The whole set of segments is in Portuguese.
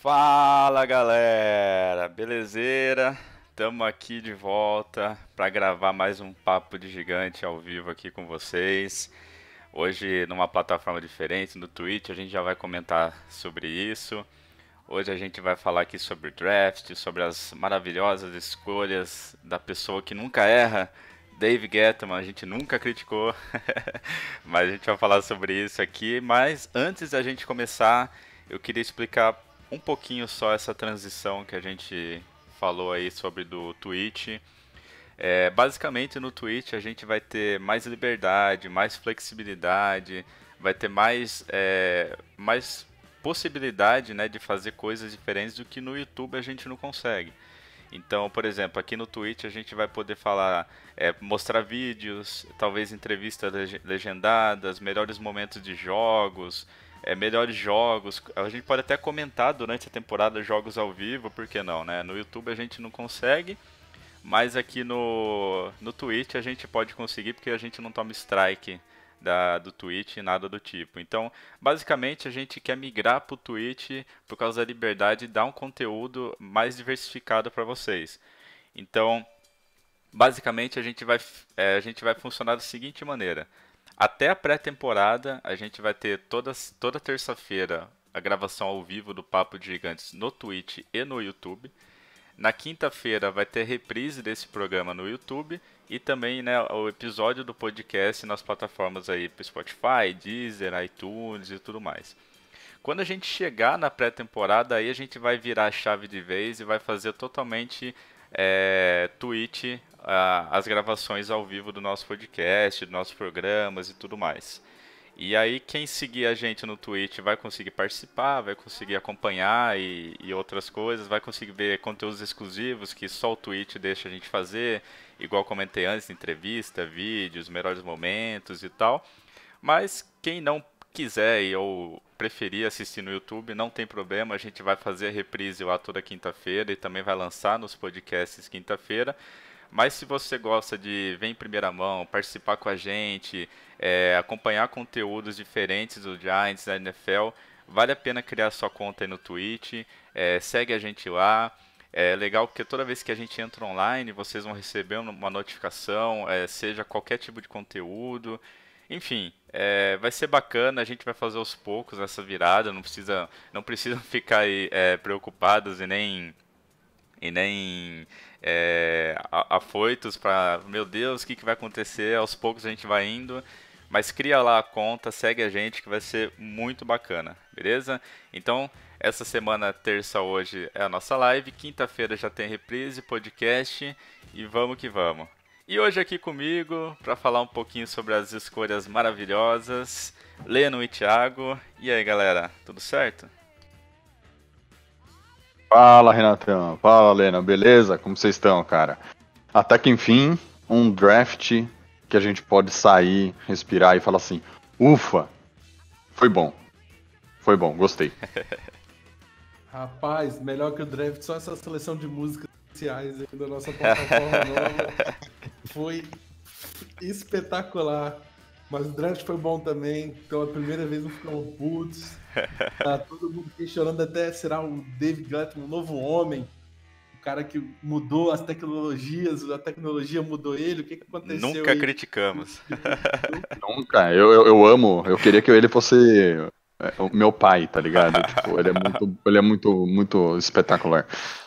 Fala galera, belezeira? Estamos aqui de volta para gravar mais um Papo de Gigante ao vivo aqui com vocês. Hoje numa plataforma diferente, no Twitch, a gente já vai comentar sobre isso. Hoje a gente vai falar aqui sobre draft, sobre as maravilhosas escolhas da pessoa que nunca erra, Dave Gettman. A gente nunca criticou, mas a gente vai falar sobre isso aqui. Mas antes da gente começar, eu queria explicar um pouquinho só essa transição que a gente falou aí sobre do Twitch. Basicamente no Twitch a gente vai ter mais liberdade, mais flexibilidade, vai ter mais possibilidade, né, de fazer coisas diferentes do que no YouTube a gente não consegue. Então, por exemplo, aqui no Twitch a gente vai poder falar, mostrar vídeos, talvez entrevistas legendadas, melhores momentos de jogos, melhores jogos. A gente pode até comentar durante a temporada jogos ao vivo, por que não, né? No YouTube a gente não consegue, mas aqui no Twitch a gente pode conseguir porque a gente não toma strike do Twitch, nada do tipo. Então, basicamente, a gente quer migrar para o Twitch por causa da liberdade e dar um conteúdo mais diversificado para vocês. Então, basicamente, a gente vai funcionar da seguinte maneira. Até a pré-temporada, a gente vai ter toda terça-feira a gravação ao vivo do Papo de Gigantes no Twitch e no YouTube. Na quinta-feira vai ter reprise desse programa no YouTube e também, né, o episódio do podcast nas plataformas aí, Spotify, Deezer, iTunes e tudo mais. Quando a gente chegar na pré-temporada, aí a gente vai virar a chave de vez e vai fazer totalmente Twitch, as gravações ao vivo do nosso podcast, dos nossos programas e tudo mais. E aí quem seguir a gente no Twitch vai conseguir participar, vai conseguir acompanhar e outras coisas, vai conseguir ver conteúdos exclusivos que só o Twitch deixa a gente fazer, igual comentei antes, entrevista, vídeos, melhores momentos e tal. Mas quem não quiser ou preferir assistir no YouTube, não tem problema, a gente vai fazer a reprise lá toda quinta-feira e também vai lançar nos podcasts quinta-feira. Mas se você gosta de ver em primeira mão, participar com a gente, acompanhar conteúdos diferentes do Giants, da NFL, vale a pena criar sua conta aí no Twitch, segue a gente lá. É legal porque toda vez que a gente entra online, vocês vão receber uma notificação, seja qualquer tipo de conteúdo. Enfim, vai ser bacana, a gente vai fazer aos poucos essa virada, não precisam ficar aí, preocupados e nem afoitos para, meu Deus, o que vai acontecer? Aos poucos a gente vai indo, mas cria lá a conta, segue a gente que vai ser muito bacana, beleza? Então, essa semana, terça hoje é a nossa live, quinta-feira já tem reprise, podcast e vamos que vamos. E hoje aqui comigo, para falar um pouquinho sobre as escolhas maravilhosas, Leno e Thiago. E aí, galera, tudo certo? Fala, Renatão. Fala, Lena. Beleza? Como vocês estão, cara? Até que enfim, um draft que a gente pode sair, respirar e falar assim: ufa, foi bom. Foi bom, gostei. Rapaz, melhor que o draft, só essa seleção de músicas especiais aqui da nossa plataforma nova foi espetacular. Mas o draft foi bom também. Pela primeira vez não ficamos putos. Tá todo mundo questionando até será o David Gettman um novo homem, o cara que mudou as tecnologias, a tecnologia mudou ele. O que aconteceu Nunca aí? criticamos. Nunca. Eu amo. Eu queria que ele fosse o meu pai, tá ligado? Tipo, ele é muito espetacular.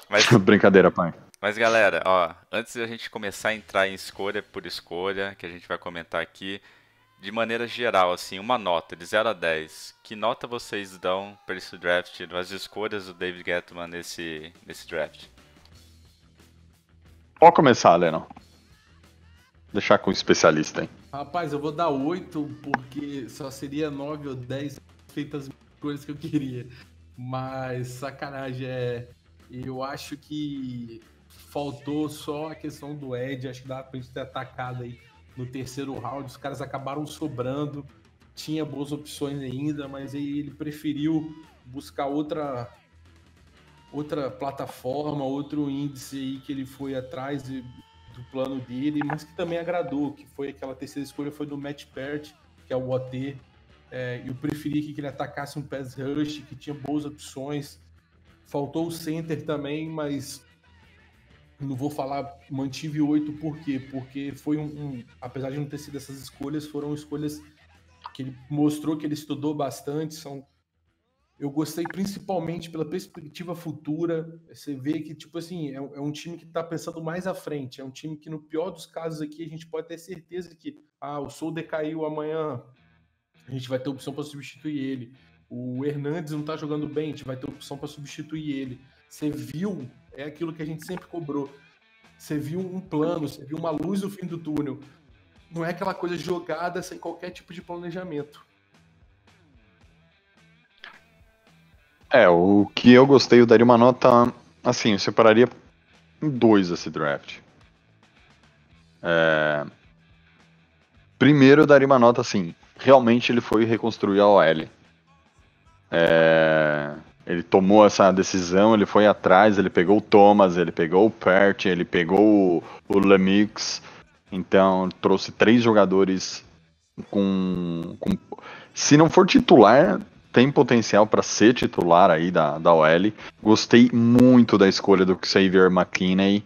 Mas Brincadeira, pai. Mas galera, ó, antes da gente começar a entrar em escolha por escolha, que a gente vai comentar aqui, de maneira geral, assim, uma nota de 0 a 10. Que nota vocês dão para esse draft, as escolhas do David Gettman nesse draft? Pode começar, Lena. Deixar com o especialista, hein? Rapaz, eu vou dar 8 porque só seria 9 ou 10 feitas as coisas que eu queria. Mas sacanagem, eu acho que faltou só a questão do Ed. Acho que dava pra gente ter atacado aí no terceiro round. Os caras acabaram sobrando. Tinha boas opções ainda, mas aí ele preferiu buscar outra plataforma, outro índice aí que ele foi atrás do plano dele, mas que também agradou, que foi aquela terceira escolha, foi do Matt Peart, que é o OT. Eu preferi que ele atacasse um pass rush, que tinha boas opções. Faltou o center também, mas não vou falar mantive 8 por quê? Porque foi apesar de não ter sido essas escolhas, foram escolhas que ele mostrou que ele estudou bastante, eu gostei principalmente pela perspectiva futura. Você vê que, tipo assim, é um time que está pensando mais à frente. É um time que, no pior dos casos aqui, a gente pode ter certeza que o Sol decaiu amanhã, a gente vai ter opção para substituir ele. O Hernandes não está jogando bem, a gente vai ter opção para substituir ele. Você viu, é aquilo que a gente sempre cobrou. Você viu um plano, você viu uma luz no fim do túnel. Não é aquela coisa jogada sem qualquer tipo de planejamento. O que eu gostei, eu daria uma nota, assim, eu separaria em 2 esse draft. Primeiro eu daria uma nota assim, realmente ele foi reconstruir a OL. Ele tomou essa decisão, ele foi atrás, ele pegou o Thomas, ele pegou o Pert, ele pegou o Lemix, então trouxe 3 jogadores com... Se não for titular, tem potencial para ser titular aí da OL. Gostei muito da escolha do Xavier McKinney,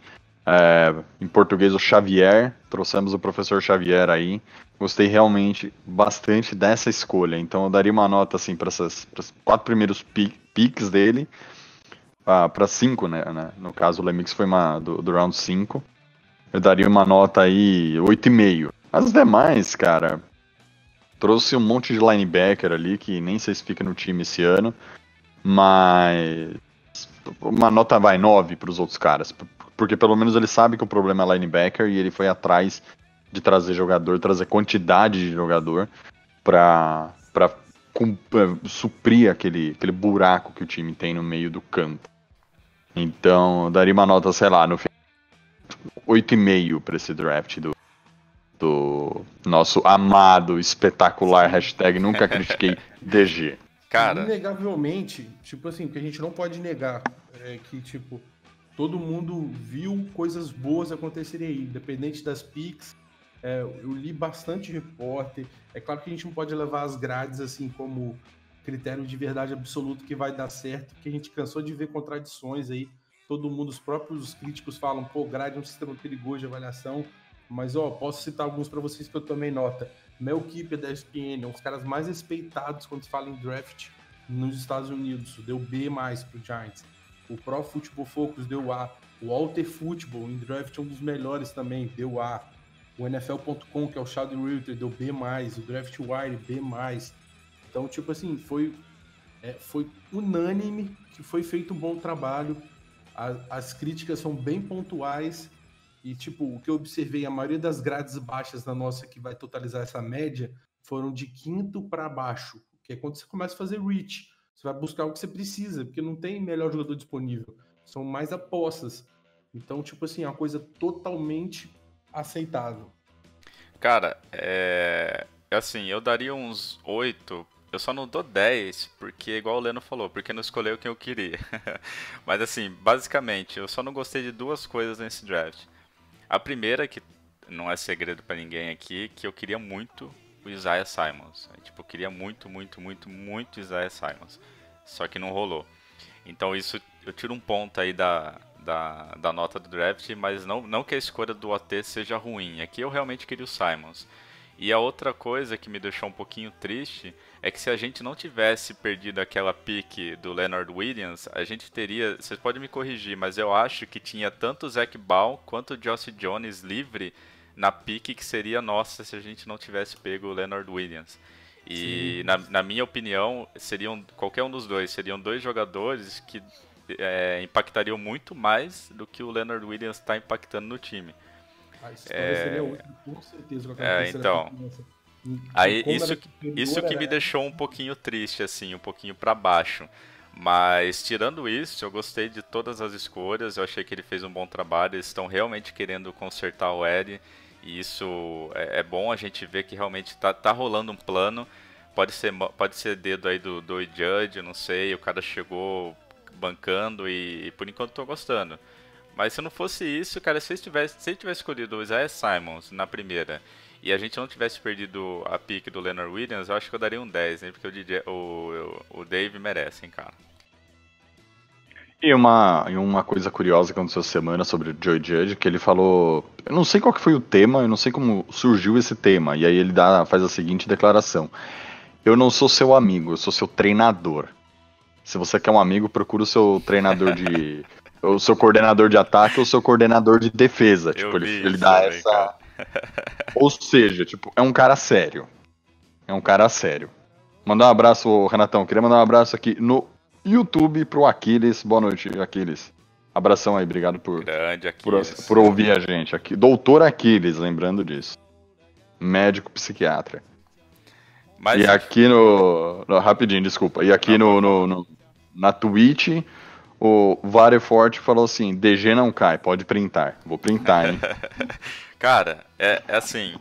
em português o Xavier, trouxemos o professor Xavier aí. Gostei realmente bastante dessa escolha, então eu daria uma nota assim para os 4 primeiros picks dele, para 5, né? No caso o Lemix foi do round 5, eu daria uma nota aí 8,5. As demais, cara, trouxe um monte de linebacker ali, que nem sei se fica no time esse ano, mas uma nota 9 para os outros caras, porque pelo menos ele sabe que o problema é linebacker e ele foi atrás de trazer jogador, trazer quantidade de jogador para suprir aquele buraco que o time tem no meio do campo. Então, eu daria uma nota, sei lá, no 8,5 para esse draft do nosso amado, espetacular hashtag nunca critiquei DG. Cara, inegavelmente, tipo assim, o que a gente não pode negar é que, tipo, todo mundo viu coisas boas acontecerem aí, independente das picks. Eu li bastante repórter. É claro que a gente não pode levar as grades assim como critério de verdade absoluto que vai dar certo, porque a gente cansou de ver contradições aí. Todo mundo, os próprios críticos falam, pô, grade é um sistema perigoso de avaliação. Mas, posso citar alguns para vocês que eu tomei nota. Mel Kiper da ESPN, é um dos caras mais respeitados quando se fala em draft nos Estados Unidos. Deu B+, pro Giants. O Pro Football Focus deu A. O Walter Football, em draft, é um dos melhores também, deu A. O NFL.com, que é o Shadow Realtor, deu B+, o DraftWire, B+. Então, tipo assim, foi unânime que foi feito um bom trabalho. As críticas são bem pontuais e, tipo, o que eu observei, a maioria das grades baixas da nossa, que vai totalizar essa média, foram de quinto para baixo, que é quando você começa a fazer reach. Você vai buscar o que você precisa, porque não tem melhor jogador disponível. São mais apostas. Então, tipo assim, é uma coisa totalmente aceitável. Cara, assim, eu daria uns 8. Eu só não dou 10, porque igual o Leno falou, porque não escolheu quem eu queria. Mas assim, basicamente, eu só não gostei de 2 coisas nesse draft. A primeira, que não é segredo pra ninguém aqui, que eu queria muito o Isaiah Simons. Tipo, eu queria muito, muito, muito, muito Isaiah Simons. Só que não rolou. Então isso, eu tiro um ponto aí da nota do draft, mas não que a escolha do OT seja ruim. Aqui eu realmente queria o Simons. E a outra coisa que me deixou um pouquinho triste é que se a gente não tivesse perdido aquela pick do Leonard Williams, a gente teria, vocês podem me corrigir, mas eu acho que tinha tanto o Zach Ball quanto o Josh Jones livre na pick que seria nossa se a gente não tivesse pego o Leonard Williams. E na minha opinião, qualquer um dos dois, seriam 2 jogadores que impactariam muito mais do que o Leonard Williams está impactando no time. A história seria outra, com certeza. Então, aí isso que me deixou um pouquinho triste, assim, um pouquinho para baixo. Mas tirando isso, eu gostei de todas as escolhas. Eu achei que ele fez um bom trabalho. Eles estão realmente querendo consertar o Ed. E isso é bom a gente ver que realmente tá rolando um plano. Pode ser dedo aí do Judge, eu não sei. O cara chegou bancando e por enquanto tô gostando. Mas se não fosse isso, cara, se ele tivesse escolhido o Isaiah Simons na primeira e a gente não tivesse perdido a pick do Leonard Williams, eu acho que eu daria um 10, né? Porque o Dave merece, hein, cara. E uma coisa curiosa que aconteceu essa semana sobre o Joe Judge, que ele falou. Eu não sei qual que foi o tema, eu não sei como surgiu esse tema. E aí ele faz a seguinte declaração: eu não sou seu amigo, eu sou seu treinador. Se você quer um amigo, procura o seu treinador de. O seu coordenador de ataque ou o seu coordenador de defesa. Eu Tipo, ele, vi ele isso dá também, cara. essa. Ou seja, tipo, é um cara sério. É um cara sério. Mandar um abraço, Renatão. Queria mandar um abraço aqui no YouTube pro Aquiles. Boa noite, Aquiles. Abração aí, obrigado Grande por Aquiles. ouvir a gente. Aqui, Doutor Aquiles, lembrando disso. Médico psiquiatra. Mas E aqui rapidinho, desculpa. E aqui não, pode falar. na Twitch, o Vareforte falou assim: DG não cai, pode printar. Vou printar, hein? Cara, é assim.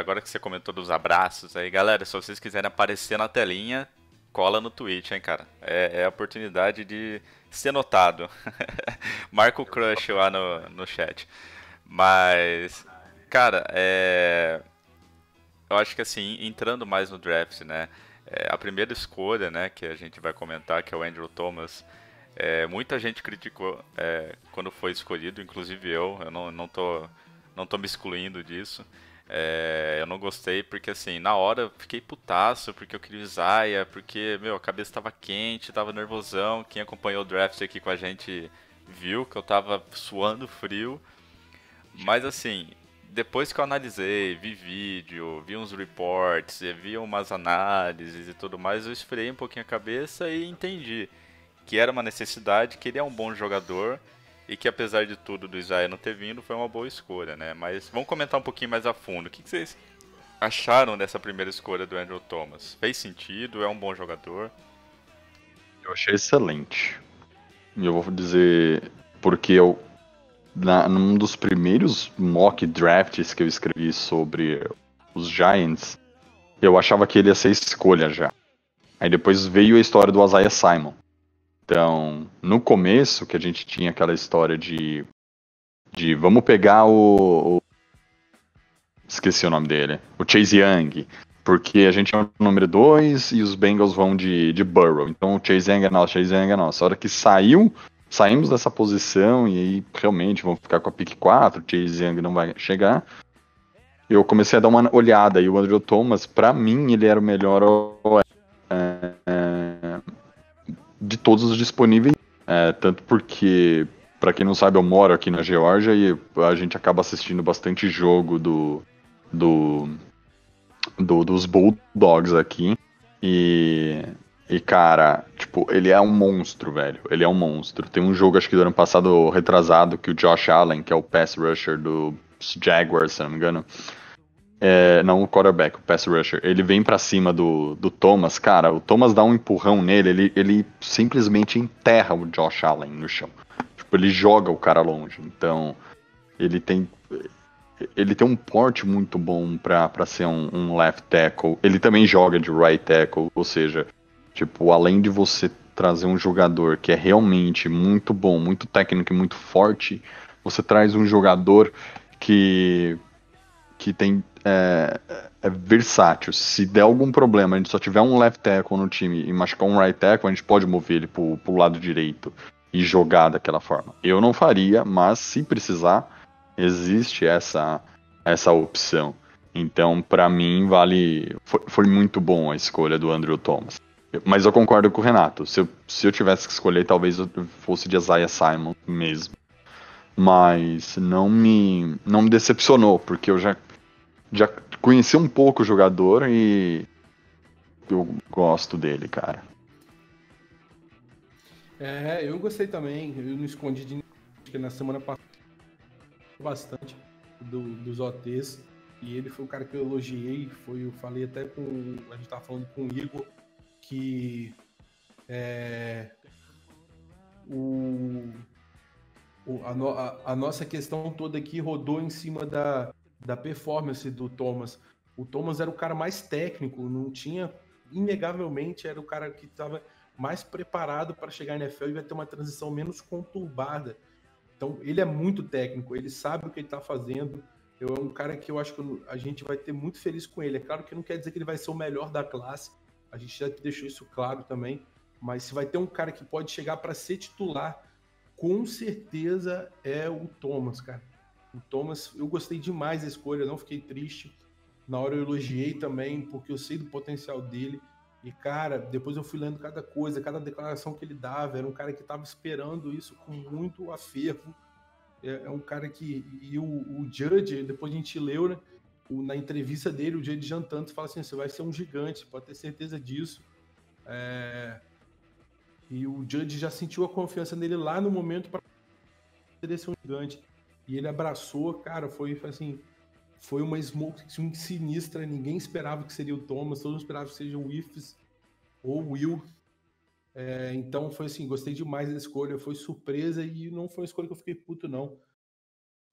Agora que você comentou dos abraços aí, galera, se vocês quiserem aparecer na telinha, cola no Twitch, hein, cara. É a oportunidade de ser notado. Marca o crush lá no chat. Mas, cara, eu acho que assim, entrando mais no draft, né? A primeira escolha, né, que a gente vai comentar, que é o Andrew Thomas. Muita gente criticou quando foi escolhido, inclusive eu não tô me excluindo disso. Eu não gostei porque, assim, na hora eu fiquei putaço porque eu queria o Isaiah, porque, meu, a cabeça tava quente, tava nervosão. Quem acompanhou o draft aqui com a gente viu que eu tava suando frio. Mas, assim, depois que eu analisei, vi vídeo, vi uns reports, vi umas análises e tudo mais, eu esfriei um pouquinho a cabeça e entendi que era uma necessidade, que ele é um bom jogador e que apesar de tudo do Isaiah não ter vindo, foi uma boa escolha, né? Mas vamos comentar um pouquinho mais a fundo. O que vocês acharam dessa primeira escolha do Andrew Thomas? Fez sentido? É um bom jogador? Eu achei excelente. E eu vou dizer porque num dos primeiros mock drafts que eu escrevi sobre os Giants, eu achava que ele ia ser escolha já. Aí depois veio a história do Isaiah Simon. Então, no começo, que a gente tinha aquela história de vamos pegar esqueci o nome dele, o Chase Young, porque a gente é o número 2 e os Bengals vão de Burrow. Então o Chase Young é nosso, Chase Young é nosso. A hora que saímos dessa posição e aí realmente vamos ficar com a pick 4, o Chase Young não vai chegar. Eu comecei a dar uma olhada e o Andrew Thomas, pra mim, ele era o melhor de todos os disponíveis. Tanto porque, pra quem não sabe, eu moro aqui na Geórgia e a gente acaba assistindo bastante jogo dos Bulldogs aqui. E, cara, tipo, ele é um monstro, velho. Ele é um monstro. Tem um jogo, acho que do ano passado, retrasado, que o Josh Allen, que é o pass rusher do Jaguars, se não me engano. Não o quarterback, o pass rusher. Ele vem pra cima do Thomas. Cara, o Thomas dá um empurrão nele, ele simplesmente enterra o Josh Allen no chão. Tipo, ele joga o cara longe. Então, ele tem um porte muito bom pra ser um left tackle. Ele também joga de right tackle, ou seja, tipo, além de você trazer um jogador que é realmente muito bom, muito técnico e muito forte, você traz um jogador que tem é versátil. Se der algum problema, a gente só tiver um left tackle no time e machucar um right tackle, a gente pode mover ele pro lado direito e jogar daquela forma. Eu não faria, mas se precisar, existe essa opção. Então, pra mim, foi muito bom a escolha do Andrew Thomas. Mas eu concordo com o Renato. Se eu tivesse que escolher, talvez eu fosse de Isaiah Simon mesmo. Mas não me decepcionou, porque eu já conheci um pouco o jogador e eu gosto dele, cara. Eu gostei também. Eu não escondi de ninguém, porque na semana passada bastante dos OTs. E ele foi o cara que eu elogiei. Eu falei até com. A gente tava falando com o Igor que a nossa questão toda aqui rodou em cima da performance do Thomas. O Thomas era o cara mais técnico, não tinha, inegavelmente, era o cara que estava mais preparado para chegar na NFL e vai ter uma transição menos conturbada. Então, ele é muito técnico, ele sabe o que ele está fazendo. É um cara que eu acho que a gente vai ter muito feliz com ele. É claro que não quer dizer que ele vai ser o melhor da classe, a gente já deixou isso claro também, Mas se vai ter um cara que pode chegar para ser titular, com certeza é o Thomas, cara. O Thomas, eu gostei demais da escolha, não fiquei triste. Na hora eu elogiei também, porque eu sei do potencial dele. E, cara, depois eu fui lendo cada coisa, cada declaração que ele dava. Era um cara que estava esperando isso com muito aferro. É um cara que... E o Judge, depois a gente leu, né? Na entrevista dele, o Judge jantando, fala assim, você vai ser um gigante, pode ter certeza disso. E o Judge já sentiu a confiança nele lá no momento para ele ser um gigante. E ele abraçou, cara, foi assim... Foi uma smoke sinistra, ninguém esperava que seria o Thomas, todos esperavam que seja o Ifs ou o Will. Então foi assim, gostei demais da escolha, foi surpresa e não foi uma escolha que eu fiquei puto, não.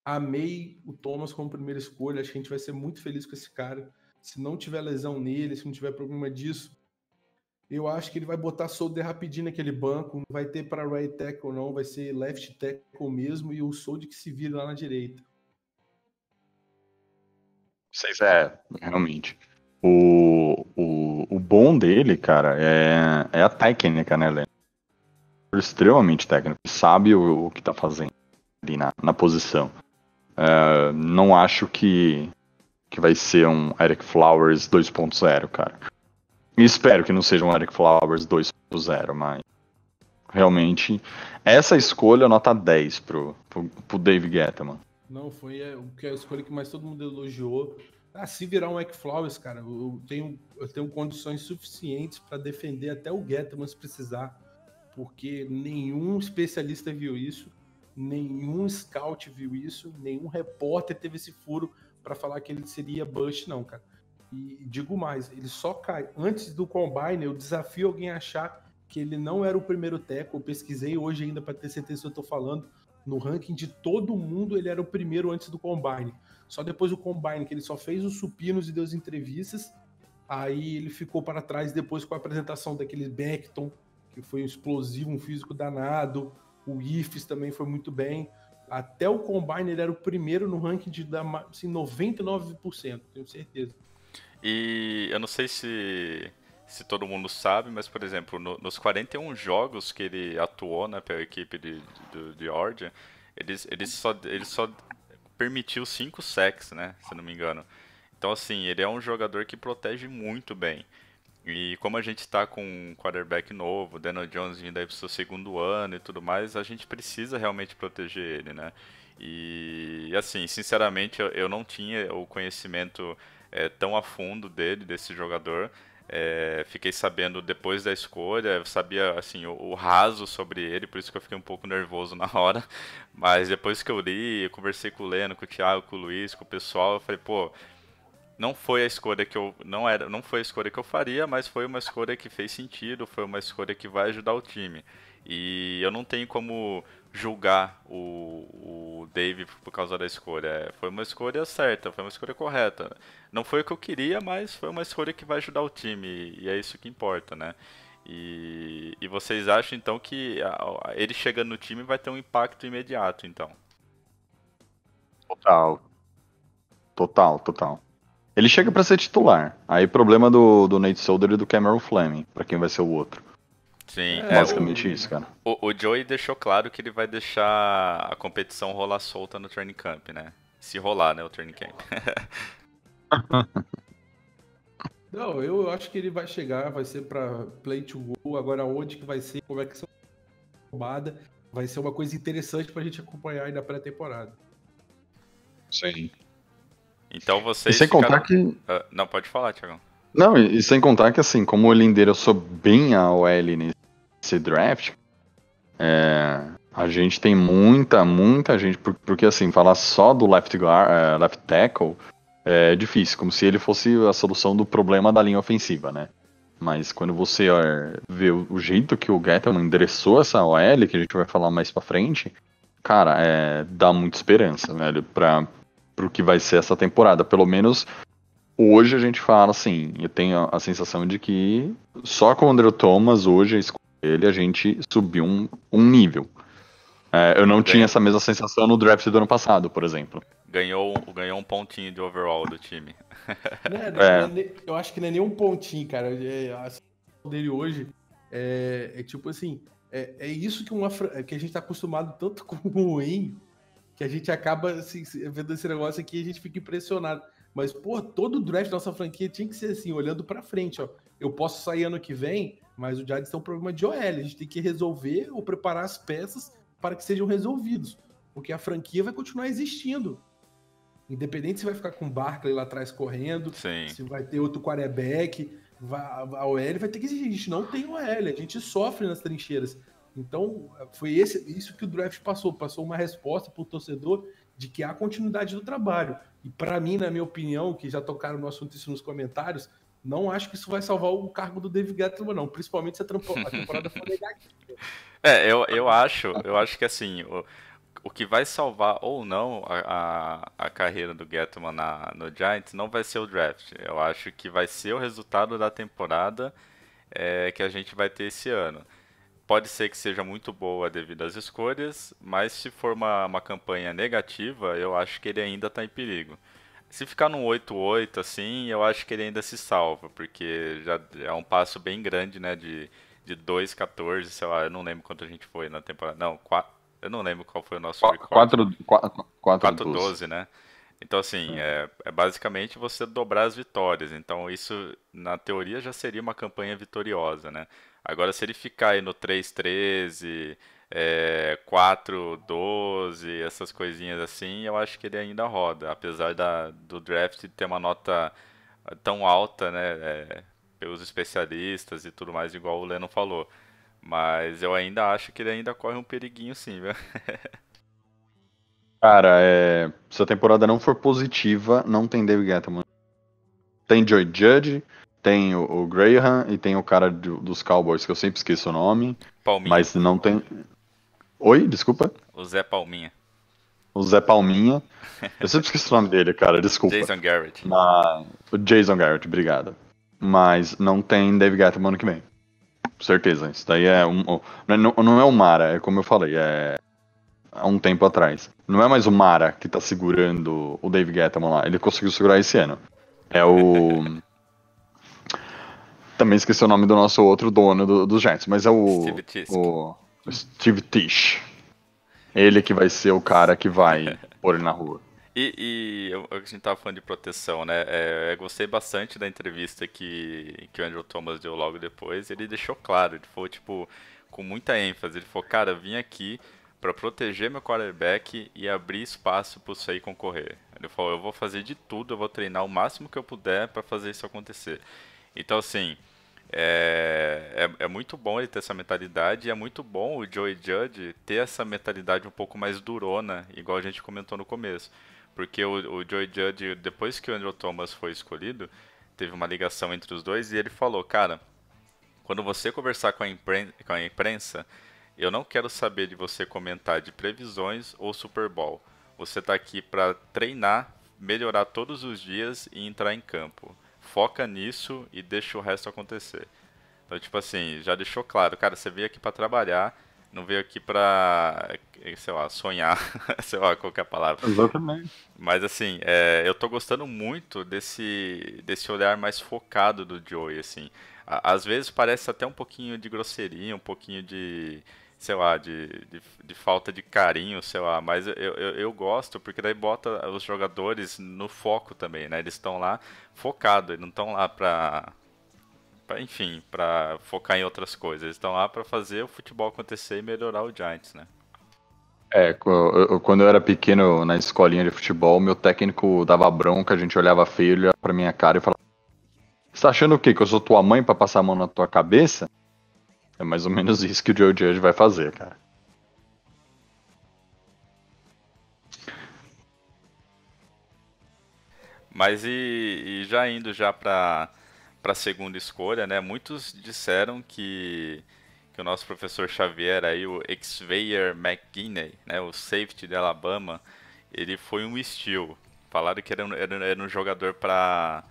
Amei o Thomas como primeira escolha, acho que a gente vai ser muito feliz com esse cara. Se não tiver lesão nele, se não tiver problema disso, eu acho que ele vai botar Soldier rapidinho naquele banco, não vai ter para right tackle não, vai ser left tackle mesmo e o Soldier que se vira lá na direita. Realmente. O bom dele, cara, é a técnica, né, Léo? Extremamente técnico. Sabe o que tá fazendo ali na posição. Não acho que vai ser um Ereck Flowers 2.0, cara. E espero que não seja um Ereck Flowers 2.0, mas realmente essa escolha nota 10 pro Dave Gettleman. Não, foi a escolha que mais todo mundo elogiou. Se virar um Ereck Flowers, cara, eu tenho condições suficientes para defender até o Gettleman se precisar, porque nenhum especialista viu isso, nenhum scout viu isso, nenhum repórter teve esse furo para falar que ele seria bust, não, cara. E digo mais, ele só cai. Antes do Combine, eu desafio alguém a achar que ele não era o primeiro tackle. Eu pesquisei hoje ainda para ter certeza que eu tô falando. No ranking de todo mundo, ele era o primeiro antes do Combine. Só depois do Combine, que ele só fez os supinos e deu as entrevistas, aí ele ficou para trás depois com a apresentação daquele Beckton, que foi um explosivo, um físico danado. O Ifs também foi muito bem. Até o Combine, ele era o primeiro no ranking de assim, 99%, tenho certeza. E eu não sei se todo mundo sabe, mas, por exemplo, nos 41 jogos que ele atuou, né, pela equipe de Georgia, ele só permitiu 5 sacks, né, se não me engano. Então, assim, ele é um jogador que protege muito bem. E como a gente está com um quarterback novo, Daniel Jones vindo aí pro seu segundo ano e tudo mais, a gente precisa realmente proteger ele, né? E assim, sinceramente, eu não tinha o conhecimento tão a fundo desse jogador. Fiquei sabendo depois da escolha, eu sabia assim o raso sobre ele, por isso que eu fiquei um pouco nervoso na hora. Mas depois que eu li, eu conversei com o Leno, com o Thiago, com o Luiz, com o pessoal, eu falei, pô, não foi a escolha que eu não foi a escolha que eu faria, mas foi uma escolha que fez sentido, foi uma escolha que vai ajudar o time. E eu não tenho como julgar o Dave por causa da escolha. Foi uma escolha certa, foi uma escolha correta. Não foi o que eu queria, mas foi uma escolha que vai ajudar o time, e é isso que importa, né? E vocês acham então que ele chegando no time vai ter um impacto imediato, então? Total. Ele chega pra ser titular. Aí problema do Nate Solder e do Cameron Fleming, pra quem vai ser o outro. Sim, Basicamente isso, cara. O Joey deixou claro que ele vai deixar a competição rolar solta no training camp, né? Se rolar, né, o training camp. Não, eu acho que ele vai chegar, vai ser para play to go. Agora, onde que vai ser, como é que vai ser roubada, vai ser uma coisa interessante pra gente acompanhar aí na pré-temporada. Sim. Então vocês E sem contar que... Não, pode falar, Thiago. Não, e sem contar que assim, como ele endereçou bem a OL nesse draft, a gente tem muita gente, porque assim, falar só do left tackle é difícil, como se ele fosse a solução do problema da linha ofensiva, né? Mas quando você vê o jeito que o Gettleman endereçou essa OL, que a gente vai falar mais pra frente, cara, dá muita esperança, velho, pro que vai ser essa temporada. Pelo menos hoje a gente fala assim, eu tenho a sensação de que só com o Andrew Thomas hoje, a gente subiu um nível. Eu não tinha essa mesma sensação no draft do ano passado, por exemplo. Ganhou um pontinho de overall do time. Eu acho que não é nem um pontinho, cara. A sensação dele hoje É tipo assim, é isso que a gente tá acostumado tanto com o ruim, que a gente acaba assim, vendo esse negócio aqui e a gente fica impressionado. Mas, pô, todo o draft da nossa franquia tinha que ser assim, olhando pra frente, ó. Eu posso sair ano que vem, mas o Giants tem um problema de OL. A gente tem que resolver ou preparar as peças para que sejam resolvidos. Porque a franquia vai continuar existindo. Independente se vai ficar com o Barkley lá atrás correndo, Sim. se vai ter outro quarterback, a OL vai ter que existir. A gente não tem OL, a gente sofre nas trincheiras. Então, foi isso que o draft passou. Passou uma resposta para o torcedor de que há continuidade do trabalho. E para mim, na minha opinião, que já tocaram no assunto isso nos comentários, não acho que isso vai salvar o cargo do Dave Gettleman, não. Principalmente se a temporada for negativa. Eu acho que assim, o que vai salvar ou não a carreira do Gettleman no Giants não vai ser o draft. Eu acho que vai ser o resultado da temporada que a gente vai ter esse ano. Pode ser que seja muito boa devido às escolhas, mas se for uma campanha negativa, eu acho que ele ainda está em perigo. Se ficar num 8-8, assim, eu acho que ele ainda se salva, porque já é um passo bem grande, né, de 2-14, sei lá, eu não lembro quanto a gente foi na temporada. Não, eu não lembro qual foi o nosso recorde. 4-12. 4-12, né? Então, assim, é basicamente você dobrar as vitórias. Então, isso, na teoria, já seria uma campanha vitoriosa, né? Agora, se ele ficar aí no 3-13, 4-12, essas coisinhas assim, eu acho que ele ainda roda. Apesar do draft ter uma nota tão alta, né? Pelos especialistas e tudo mais, igual o Lennon falou. Mas eu ainda acho que ele ainda corre um periguinho sim, viu? Cara, se a temporada não for positiva, não tem Dave Gettleman. Tem Joey Judge, tem o Graham e tem o cara dos Cowboys, que eu sempre esqueço o nome. Palminha. Mas não tem. Oi, desculpa. O Zé Palminha. O Zé Palminha. Eu sempre esqueço o nome dele, cara, desculpa. Jason Garrett. O Jason Garrett, obrigado. Mas não tem Dave Gettleman ano que vem. Com certeza. Isso daí não é o Mara, é como eu falei, há um tempo atrás. Não é mais o Mara que tá segurando o Dave Gettleman lá. Ele conseguiu segurar esse ano. É o. Também esqueci o nome do nosso outro dono dos Giants, mas é Steve Tisch. o Steve Tisch. Ele que vai ser o cara que vai pôr ele na rua. A gente tava falando de proteção, né? Eu gostei bastante da entrevista que o Andrew Thomas deu logo depois. Ele deixou claro, ele falou, tipo, com muita ênfase. Ele falou, cara, eu vim aqui pra proteger meu quarterback e abrir espaço pro Sei concorrer. Ele falou, eu vou fazer de tudo, eu vou treinar o máximo que eu puder pra fazer isso acontecer. Então, assim, é muito bom ele ter essa mentalidade e é muito bom o Joey Judge ter essa mentalidade um pouco mais durona, igual a gente comentou no começo. Porque o Joey Judge, depois que o Andrew Thomas foi escolhido, teve uma ligação entre os dois e ele falou, cara, quando você conversar com a imprensa, eu não quero saber de você comentar de previsões ou Super Bowl. Você está aqui para treinar, melhorar todos os dias e entrar em campo. Foca nisso e deixa o resto acontecer. Então, tipo assim, já deixou claro, cara, você veio aqui para trabalhar, não veio aqui pra, sei lá, sonhar, sei lá, qualquer palavra. Exatamente. Mas assim, eu tô gostando muito desse olhar mais focado do Joey, assim. Às vezes parece até um pouquinho de grosseria, um pouquinho de, sei lá, de falta de carinho, sei lá, mas eu gosto porque daí bota os jogadores no foco também, né? Eles estão lá focados, eles não estão lá enfim, pra focar em outras coisas. Eles estão lá pra fazer o futebol acontecer e melhorar o Giants, né? Quando eu era pequeno na escolinha de futebol, meu técnico dava bronca, a gente olhava feio, ele olhava pra minha cara e falava: você tá achando o quê? Que eu sou tua mãe pra passar a mão na tua cabeça? É mais ou menos isso que o Joe Judge vai fazer, cara. Mas e já indo já para a segunda escolha, né? Muitos disseram que o nosso professor Xavier aí, o Xavier McGinney, né, o safety de Alabama, ele foi um steal. Falaram que era um jogador para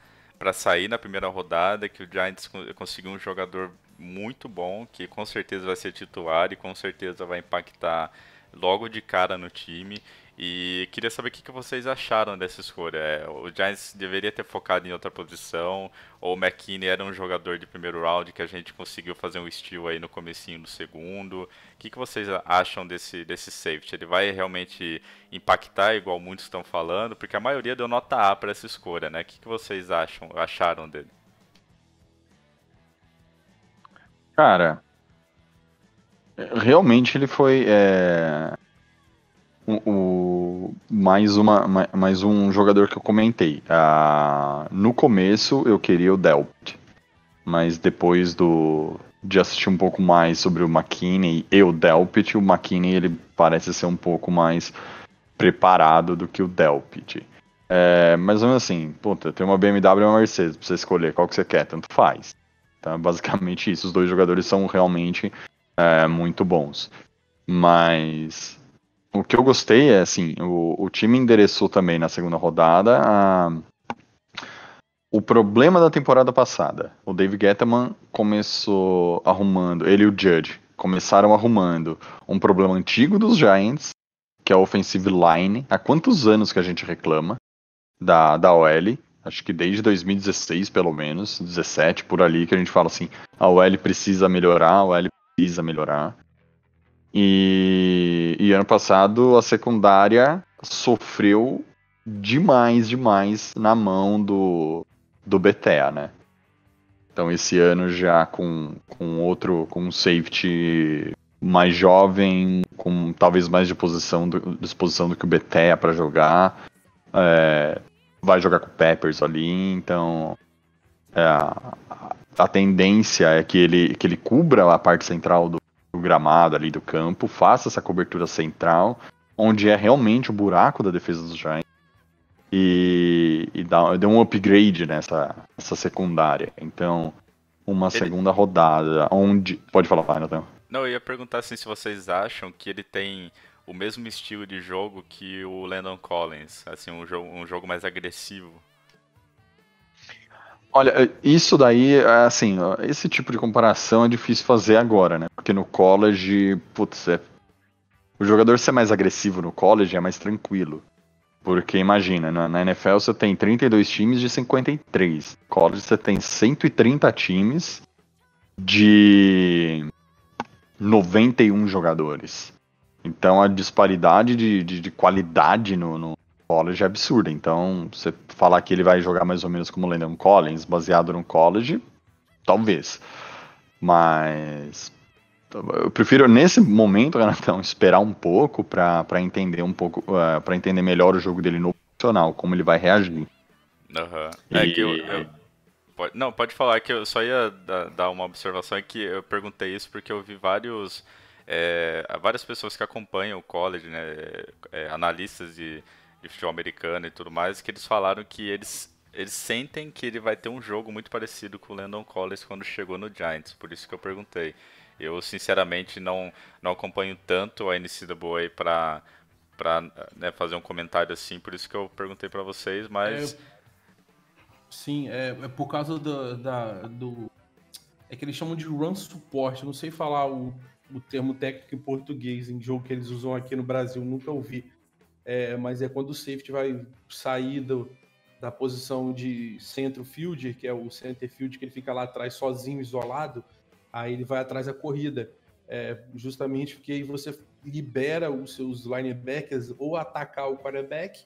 sair na primeira rodada, que o Giants conseguiu um jogador muito bom, que com certeza vai ser titular e com certeza vai impactar logo de cara no time. E queria saber o que vocês acharam dessa escolha. O Giants deveria ter focado em outra posição, ou o McKinney era um jogador de primeiro round que a gente conseguiu fazer um steal aí no comecinho do segundo. O que vocês acham desse safety? Ele vai realmente impactar, igual muitos estão falando? Porque a maioria deu nota A para essa escolha, né? O que vocês acharam dele? Cara, realmente ele foi mais um jogador que eu comentei. No começo eu queria o Delpit, mas depois de assistir um pouco mais sobre o McKinney e o Delpit, o McKinney ele parece ser um pouco mais preparado do que o Delpit. Mas assim, puta, tem uma BMW e uma Mercedes pra você escolher qual que você quer, tanto faz. Então, basicamente isso, os dois jogadores são realmente muito bons. Mas o que eu gostei é assim, o time endereçou também na segunda rodada o problema da temporada passada. O Dave Gettleman começou arrumando, ele e o Judge começaram arrumando um problema antigo dos Giants, que é a offensive line. Há quantos anos que a gente reclama da OL? Acho que desde 2016, pelo menos, 17, por ali, que a gente fala assim, a OL precisa melhorar, a OL precisa melhorar. E ano passado a secundária sofreu demais na mão do Betea, né? Então esse ano já com um safety mais jovem, com talvez mais disposição do que o Betea para jogar, vai jogar com o Peppers ali, então a tendência é que ele cubra a parte central do gramado ali do campo, faça essa cobertura central, onde é realmente o buraco da defesa dos Giants, e dê um upgrade nessa secundária. Então, uma segunda rodada, onde... Pode falar, Nathan. Não, eu ia perguntar assim, se vocês acham que ele tem o mesmo estilo de jogo que o Landon Collins, assim, um jogo mais agressivo. Olha, isso daí, assim, esse tipo de comparação é difícil fazer agora, né? Porque no college, putz, o jogador ser mais agressivo no college é mais tranquilo. Porque imagina, na NFL você tem 32 times de 53. No college você tem 130 times de 91 jogadores. Então a disparidade de qualidade no college é absurda. Então, você falar que ele vai jogar mais ou menos como o Landon Collins, baseado no college, talvez. Mas eu prefiro, nesse momento, Renatão, esperar um pouco para entender para entender melhor o jogo dele no profissional, como ele vai reagir. Uhum. É que não, pode falar, que eu só ia dar uma observação, é que eu perguntei isso porque eu vi várias pessoas que acompanham o college, né, analistas de futebol americano e tudo mais, que eles falaram que eles sentem que ele vai ter um jogo muito parecido com o Landon Collins quando chegou no Giants, por isso que eu perguntei. Eu, sinceramente, não acompanho tanto a NCAA para né, fazer um comentário assim, por isso que eu perguntei para vocês, mas... Sim, é por causa do... É que eles chamam de run support, eu não sei falar o termo técnico em português, em jogo que eles usam aqui no Brasil, nunca ouvi. Mas é quando o safety vai sair da posição de centro fielder, que é o center field, que ele fica lá atrás sozinho, isolado, aí ele vai atrás da corrida. Justamente porque aí você libera os seus linebackers ou atacar o quarterback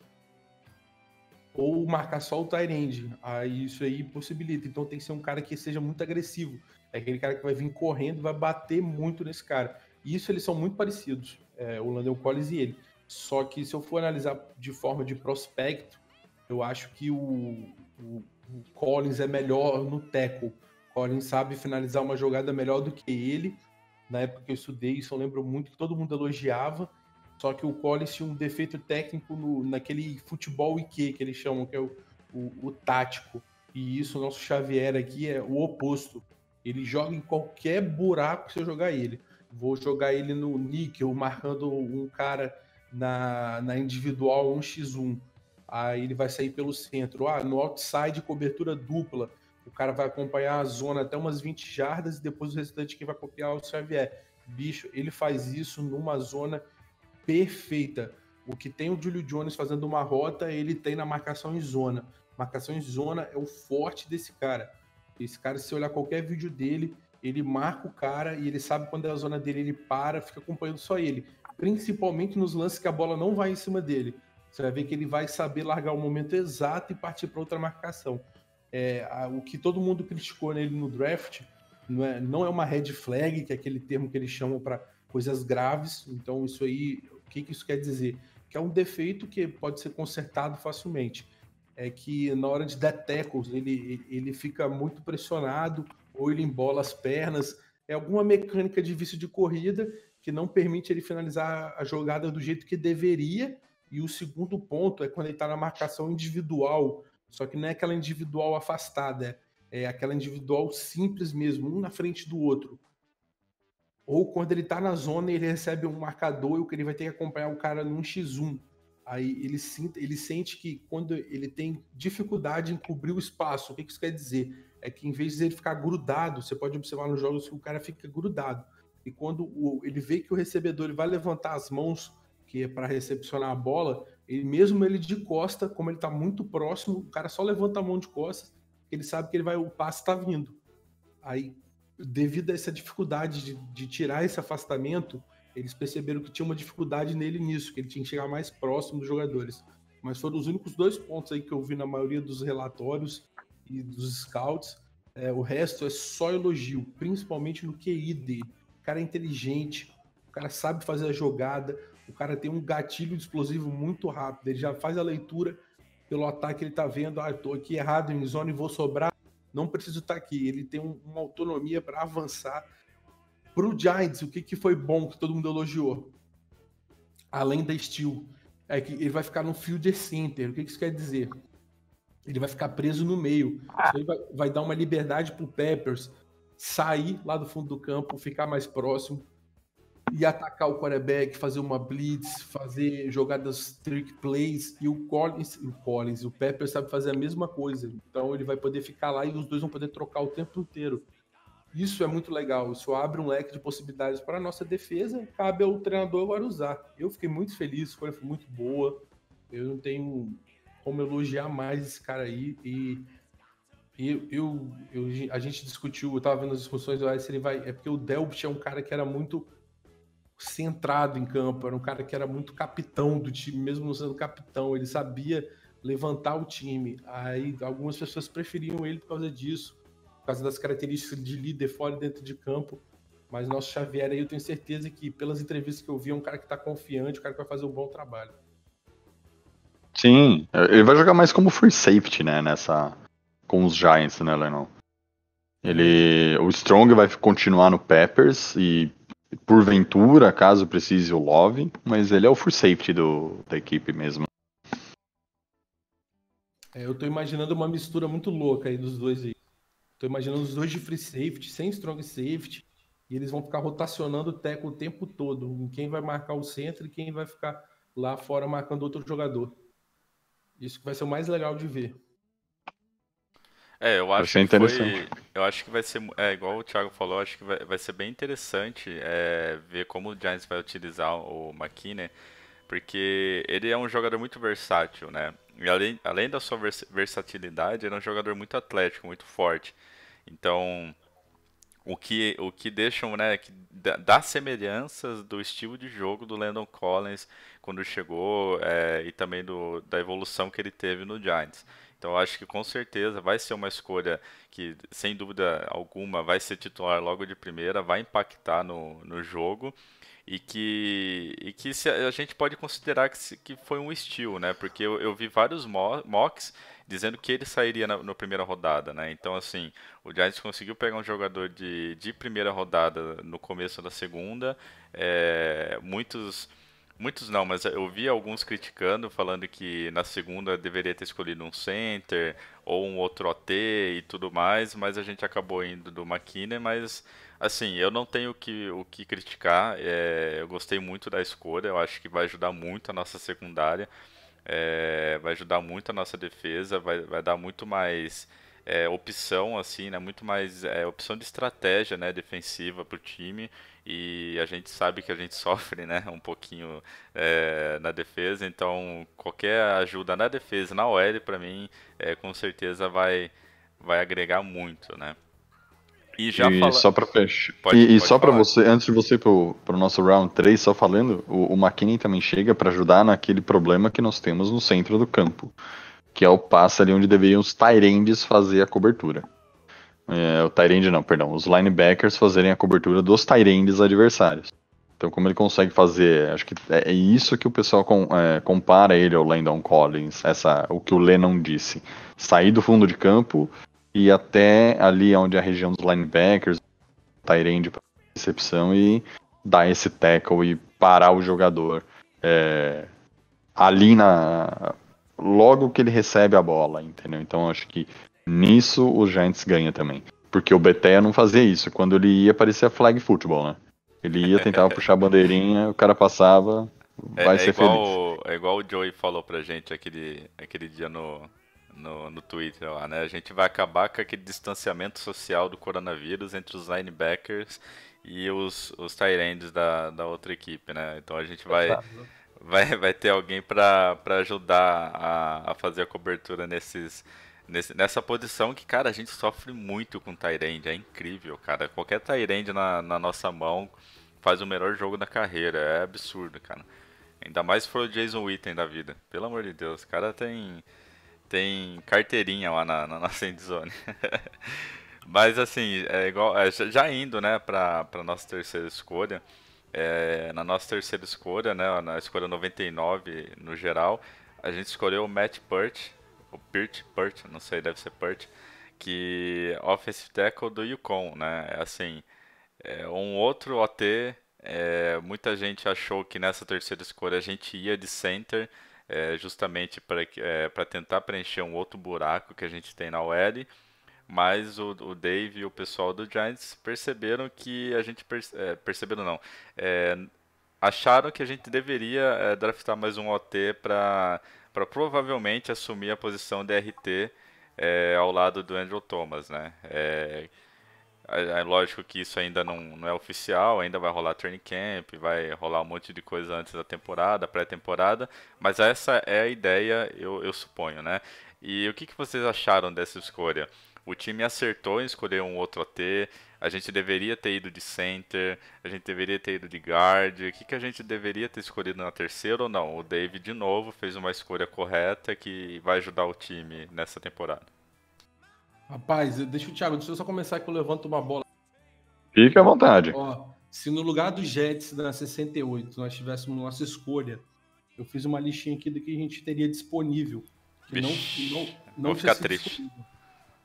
ou marcar só o tight end. Aí isso aí possibilita. Então tem que ser um cara que seja muito agressivo. É aquele cara que vai vir correndo, vai bater muito nesse cara. E isso eles são muito parecidos, o Landon Collins e ele. Só que se eu for analisar de forma de prospecto, eu acho que o Collins é melhor no tackle. O Collins sabe finalizar uma jogada melhor do que ele. Na época que eu estudei isso, eu lembro muito que todo mundo elogiava. Só que o Collins tinha um defeito técnico naquele futebol IQ que eles chamam, que é o tático. E isso, o nosso Xavier aqui é o oposto. Ele joga em qualquer buraco se eu jogar ele. Vou jogar ele no níquel, marcando um cara na individual 1x1. Aí ele vai sair pelo centro. No outside, cobertura dupla. O cara vai acompanhar a zona até umas 20 jardas e depois o restante que vai copiar o Xavier. Bicho, ele faz isso numa zona perfeita. O que tem o Julio Jones fazendo uma rota, ele tem na marcação em zona. Marcação em zona é o forte desse cara. Esse cara, se você olhar qualquer vídeo dele, ele marca o cara e ele sabe quando é a zona dele, ele para, fica acompanhando só ele. Principalmente nos lances que a bola não vai em cima dele. Você vai ver que ele vai saber largar o momento exato e partir para outra marcação. O que todo mundo criticou nele no draft não é uma red flag, que é aquele termo que eles chamam para coisas graves. Então, isso aí, o que isso quer dizer? Que é um defeito que pode ser consertado facilmente. É que na hora de dar tackles, ele fica muito pressionado, ou ele embola as pernas. É alguma mecânica de vício de corrida que não permite ele finalizar a jogada do jeito que deveria. E o segundo ponto é quando ele está na marcação individual, só que não é aquela individual afastada, é aquela individual simples mesmo, um na frente do outro. Ou quando ele tá na zona e ele recebe um marcador e o que ele vai ter que acompanhar o cara num X1. Aí ele sente que quando ele tem dificuldade em cobrir o espaço, o que isso quer dizer? É que em vez de ele ficar grudado, você pode observar nos jogos que o cara fica grudado. E quando ele vê que o recebedor ele vai levantar as mãos, que é para recepcionar a bola, ele de costa, como ele tá muito próximo, o cara só levanta a mão de costas, ele sabe que o passe está vindo. Aí, devido a essa dificuldade de tirar esse afastamento, eles perceberam que tinha uma dificuldade nele nisso, que ele tinha que chegar mais próximo dos jogadores. Mas foram os únicos 2 pontos aí que eu vi na maioria dos relatórios e dos scouts. O resto é só elogio, principalmente no QI dele. O cara é inteligente, o cara sabe fazer a jogada, o cara tem um gatilho explosivo muito rápido, ele já faz a leitura pelo ataque que ele tá vendo, tô aqui errado em zona e vou sobrar, não preciso estar aqui. Ele tem uma autonomia para avançar. Pro Giants, o que foi bom, que todo mundo elogiou, além da steal, é que ele vai ficar no fielder center. O que isso quer dizer? Ele vai ficar preso no meio. Isso aí vai dar uma liberdade pro Peppers sair lá do fundo do campo, ficar mais próximo e atacar o quarterback, fazer uma blitz, fazer jogadas trick plays. E o Peppers sabe fazer a mesma coisa. Então ele vai poder ficar lá e os dois vão poder trocar o tempo inteiro. Isso é muito legal, isso abre um leque de possibilidades para a nossa defesa, cabe ao treinador agora usar. Eu fiquei muito feliz, foi muito boa, eu não tenho como elogiar mais esse cara aí, a gente discutiu, eu estava vendo as discussões, se ele vai, é porque o Delpit é um cara que era muito centrado em campo, era um cara que era muito capitão do time, mesmo não sendo capitão, ele sabia levantar o time, aí algumas pessoas preferiam ele por causa disso, por causa das características de líder fora e dentro de campo, mas nosso Xavier aí eu tenho certeza que pelas entrevistas que eu vi é um cara que tá confiante, um cara que vai fazer um bom trabalho. Sim, ele vai jogar mais como free safety, né, com os Giants, né, Lennon? O Strong vai continuar no Peppers e porventura, caso precise, o Love, mas ele é o free safety da equipe mesmo. Eu tô imaginando uma mistura muito louca aí dos dois aí. Tô imaginando os dois de free safety, sem strong safety, e eles vão ficar rotacionando o tackle o tempo todo. Quem vai marcar o centro e quem vai ficar lá fora marcando outro jogador. Isso que vai ser o mais legal de ver. Eu acho que foi. Eu acho que vai ser. Igual o Thiago falou, acho que vai ser bem interessante ver como o Giants vai utilizar o McKinney, porque ele é um jogador muito versátil, né? E além da sua versatilidade, ele é um jogador muito atlético, muito forte. Então, o que deixam, né, que dá semelhanças do estilo de jogo do Landon Collins quando chegou, e também da evolução que ele teve no Giants. Então eu acho que com certeza vai ser uma escolha que, sem dúvida alguma, vai ser titular logo de primeira, vai impactar no jogo e que a gente pode considerar que foi um steal, né? Porque eu vi vários mocks dizendo que ele sairia na primeira rodada, né? Então, assim, o Giants conseguiu pegar um jogador de primeira rodada no começo da segunda. Muitos não, mas eu vi alguns criticando, falando que na segunda deveria ter escolhido um center ou um outro OT e tudo mais, mas a gente acabou indo do McKinney, mas assim, eu não tenho o que criticar, eu gostei muito da escolha, eu acho que vai ajudar muito a nossa secundária, vai ajudar muito a nossa defesa, vai dar muito mais opção, assim, né? Muito mais opção de estratégia, né? Defensiva para o time. E a gente sabe que a gente sofre, né? Um pouquinho na defesa. Então, qualquer ajuda na defesa, na OL, para mim, com certeza vai agregar muito, né? E já E fala. só pra fechar. Pode, E pode só pra falar. você, antes de você ir pro nosso round 3 só falando, o McKinney também chega pra ajudar naquele problema que nós temos no centro do campo, que é o passe ali onde deveriam os tight ends fazer a cobertura. O tight end não, perdão, os linebackers fazerem a cobertura dos tight ends adversários. Então, como ele consegue fazer, acho que é isso que o pessoal compara ele ao Landon Collins, o que o Lennon disse. Sair do fundo de campo e até ali onde é a região dos linebackers, tight end para recepção e dar esse tackle e parar o jogador ali logo que ele recebe a bola, entendeu? Então acho que nisso o Giants ganha também. Porque o Betea não fazia isso. Quando ele ia, parecia flag football, né? Ele ia, tentava puxar a bandeirinha, o cara passava, vai É ser feliz. igual o Joey falou pra gente aquele dia no Twitter lá, né? A gente vai acabar com aquele distanciamento social do coronavírus entre os linebackers e os tight ends da outra equipe, né? Então a gente Exato. vai ter alguém pra ajudar a fazer a cobertura nessa posição que, cara, a gente sofre muito com tight end, é incrível, cara. Qualquer tight end na nossa mão faz o melhor jogo da carreira, é absurdo, cara. Ainda mais se for o Jason Witten da vida. Pelo amor de Deus, o cara tem carteirinha lá na nossa endzone. Mas assim, é igual, já indo, né, pra nossa terceira escolha. Na nossa terceira escolha, né, na escolha 99 no geral, a gente escolheu o Matt Pert, o Pert, não sei, deve ser Pert, que é offensive tackle do Yukon, né? Assim, um outro OT, muita gente achou que nessa terceira escolha a gente ia de center, justamente para tentar preencher um outro buraco que a gente tem na OL, mas o Dave e o pessoal do Giants perceberam que a gente perceberam não, é, acharam que a gente deveria draftar mais um OT para provavelmente assumir a posição de RT ao lado do Andrew Thomas, né? É lógico que isso ainda não é oficial, ainda vai rolar training camp, vai rolar um monte de coisa antes da temporada, pré-temporada, mas essa é a ideia, eu suponho, né? E o que vocês acharam dessa escolha? O time acertou em escolher um outro OT, a gente deveria ter ido de center, a gente deveria ter ido de guard, o que a gente deveria ter escolhido na terceira ou não? O Dave, de novo, fez uma escolha correta que vai ajudar o time nessa temporada. Rapaz, deixa eu só começar que eu levanto uma bola. Fique à vontade. Ó, se no lugar do Jets na 68 nós tivéssemos nossa escola, eu fiz uma listinha aqui do que a gente teria disponível, que Vixe, vou não tinha ficar sido triste. disponível.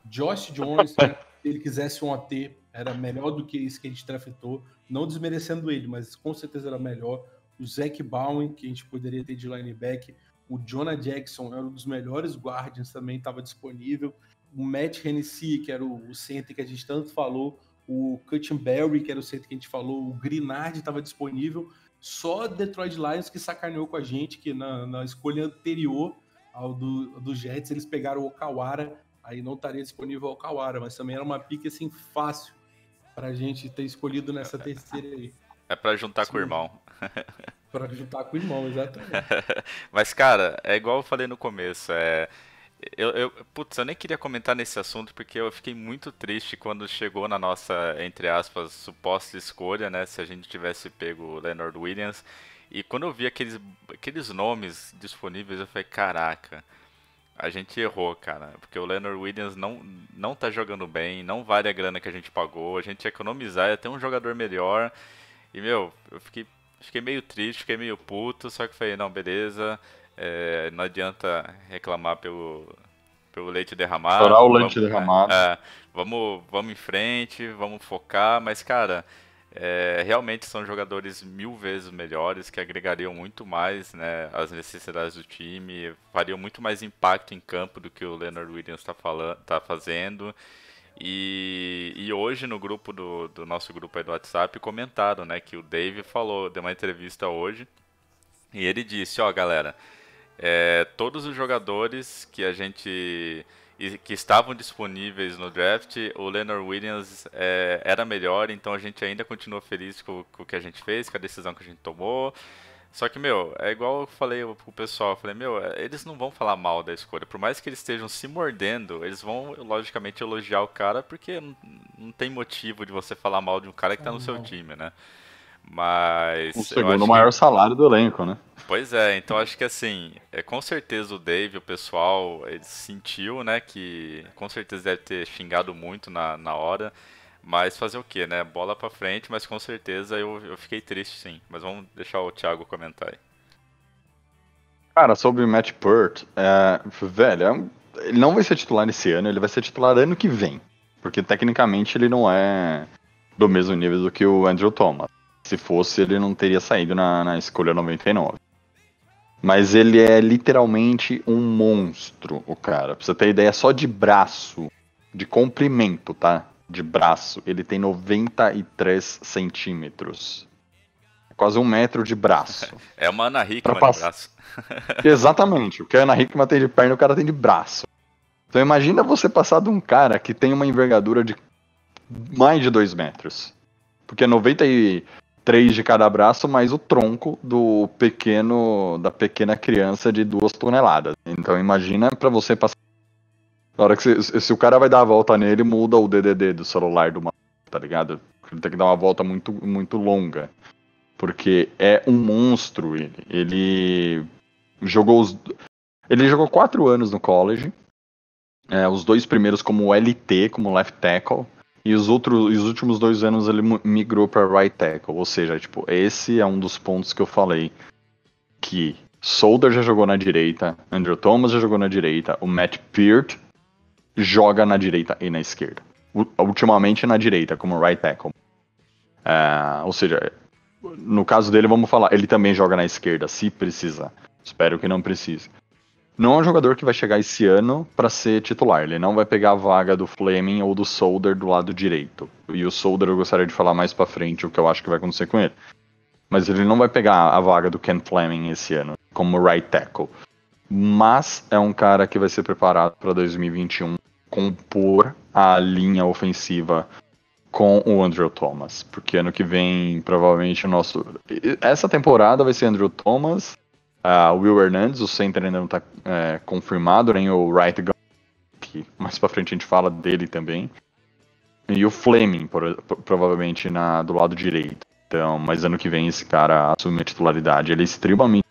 Josh Jones, se ele quisesse um AT, era melhor do que isso que a gente draftou, não desmerecendo ele, mas com certeza era melhor. O Zach Bowen, que a gente poderia ter de linebacker, o Jonah Jackson era um dos melhores guardians, também estava disponível. O Matt Hennessy, que era o center que a gente tanto falou, o Cuttenberry, que era o center que a gente falou, o Grinard estava disponível. Só Detroit Lions que sacaneou com a gente, que na escolha anterior ao do Jets, eles pegaram o Okawara, aí não estaria disponível o Okawara, mas também era uma pique assim fácil pra gente ter escolhido nessa terceira aí. É pra juntar com o Sim, irmão. pra juntar com o irmão, exatamente. Mas, cara, é igual eu falei no começo. Putz, eu nem queria comentar nesse assunto porque eu fiquei muito triste quando chegou na nossa, entre aspas, suposta escolha, né? Se a gente tivesse pego o Leonard Williams. E quando eu vi aqueles nomes disponíveis, eu falei, caraca, a gente errou, cara. Porque o Leonard Williams não tá jogando bem, não vale a grana que a gente pagou. A gente ia economizar, ia ter um jogador melhor. E, meu, fiquei meio triste, fiquei meio puto, só que falei, não, beleza, não adianta reclamar pelo leite Estourar o derramado, leite derramado. vamos em frente, vamos focar, mas, cara, realmente são jogadores mil vezes melhores, que agregariam muito mais, né, às necessidades do time, fariam muito mais impacto em campo do que o Leonard Williams tá fazendo. E hoje no grupo do nosso grupo aí do WhatsApp comentaram, né, que o Dave falou, deu uma entrevista hoje, e ele disse, ó galera, todos os jogadores e que estavam disponíveis no draft, o Leonard Williams era melhor, então a gente ainda continua feliz com o que a gente fez, com a decisão que a gente tomou. Só que, meu, é igual eu falei pro pessoal, eu falei, meu, eles não vão falar mal da escolha. Por mais que eles estejam se mordendo, eles vão, logicamente, elogiar o cara, porque não tem motivo de você falar mal de um cara que tá no seu time, né? Mas O eu segundo acho maior que. salário do elenco, né? Pois é, então acho que assim, com certeza o Dave, o pessoal, ele sentiu, né, que com certeza deve ter xingado muito na hora. Mas fazer o quê, né? Bola pra frente, mas com certeza eu fiquei triste sim. Mas vamos deixar o Thiago comentar aí. Cara, sobre o Matt Peart, velho, ele não vai ser titular esse ano, ele vai ser titular ano que vem. Porque tecnicamente ele não é do mesmo nível do que o Andrew Thomas. Se fosse, ele não teria saído na escolha 99. Mas ele é literalmente um monstro, o cara. Pra você ter ideia, só de braço, de comprimento, tá? De braço, ele tem 93 centímetros. Quase 1 metro de braço. É uma Ana Hickman Pra de pass- braço. Exatamente. O que a Ana Hickman tem de perna, o cara tem de braço. Então imagina você passar de um cara que tem uma envergadura de mais de 2 metros. Porque é 93 de cada braço, mais o tronco da pequena criança de 2 toneladas. Então imagina pra você passar. Na hora que se o cara vai dar a volta nele, muda o DDD do celular do maluco, tá ligado? Ele tem que dar uma volta muito, muito longa. Porque é um monstro ele. Ele jogou 4 anos no college. Os 2 primeiros como LT, como left tackle. E os últimos 2 anos ele migrou para right tackle. Ou seja, tipo, esse é um dos pontos que eu falei. Que Solder já jogou na direita, Andrew Thomas já jogou na direita, o Matt Peart joga na direita e na esquerda. Ultimamente na direita, como right tackle. Ou seja, no caso dele, vamos falar, ele também joga na esquerda, se precisar. Espero que não precise. Não é um jogador que vai chegar esse ano para ser titular. Ele não vai pegar a vaga do Fleming ou do Solder do lado direito. E o Solder eu gostaria de falar mais para frente o que eu acho que vai acontecer com ele. Mas ele não vai pegar a vaga do Ken Fleming esse ano como right tackle. Mas é um cara que vai ser preparado para 2021 compor a linha ofensiva com o Andrew Thomas, porque ano que vem provavelmente essa temporada vai ser Andrew Thomas, Will Hernandez, o center ainda não está confirmado, nem o right guard, que mais pra frente a gente fala dele também, e o Fleming provavelmente do lado direito. Então, mas ano que vem esse cara assume a titularidade. Ele é extremamente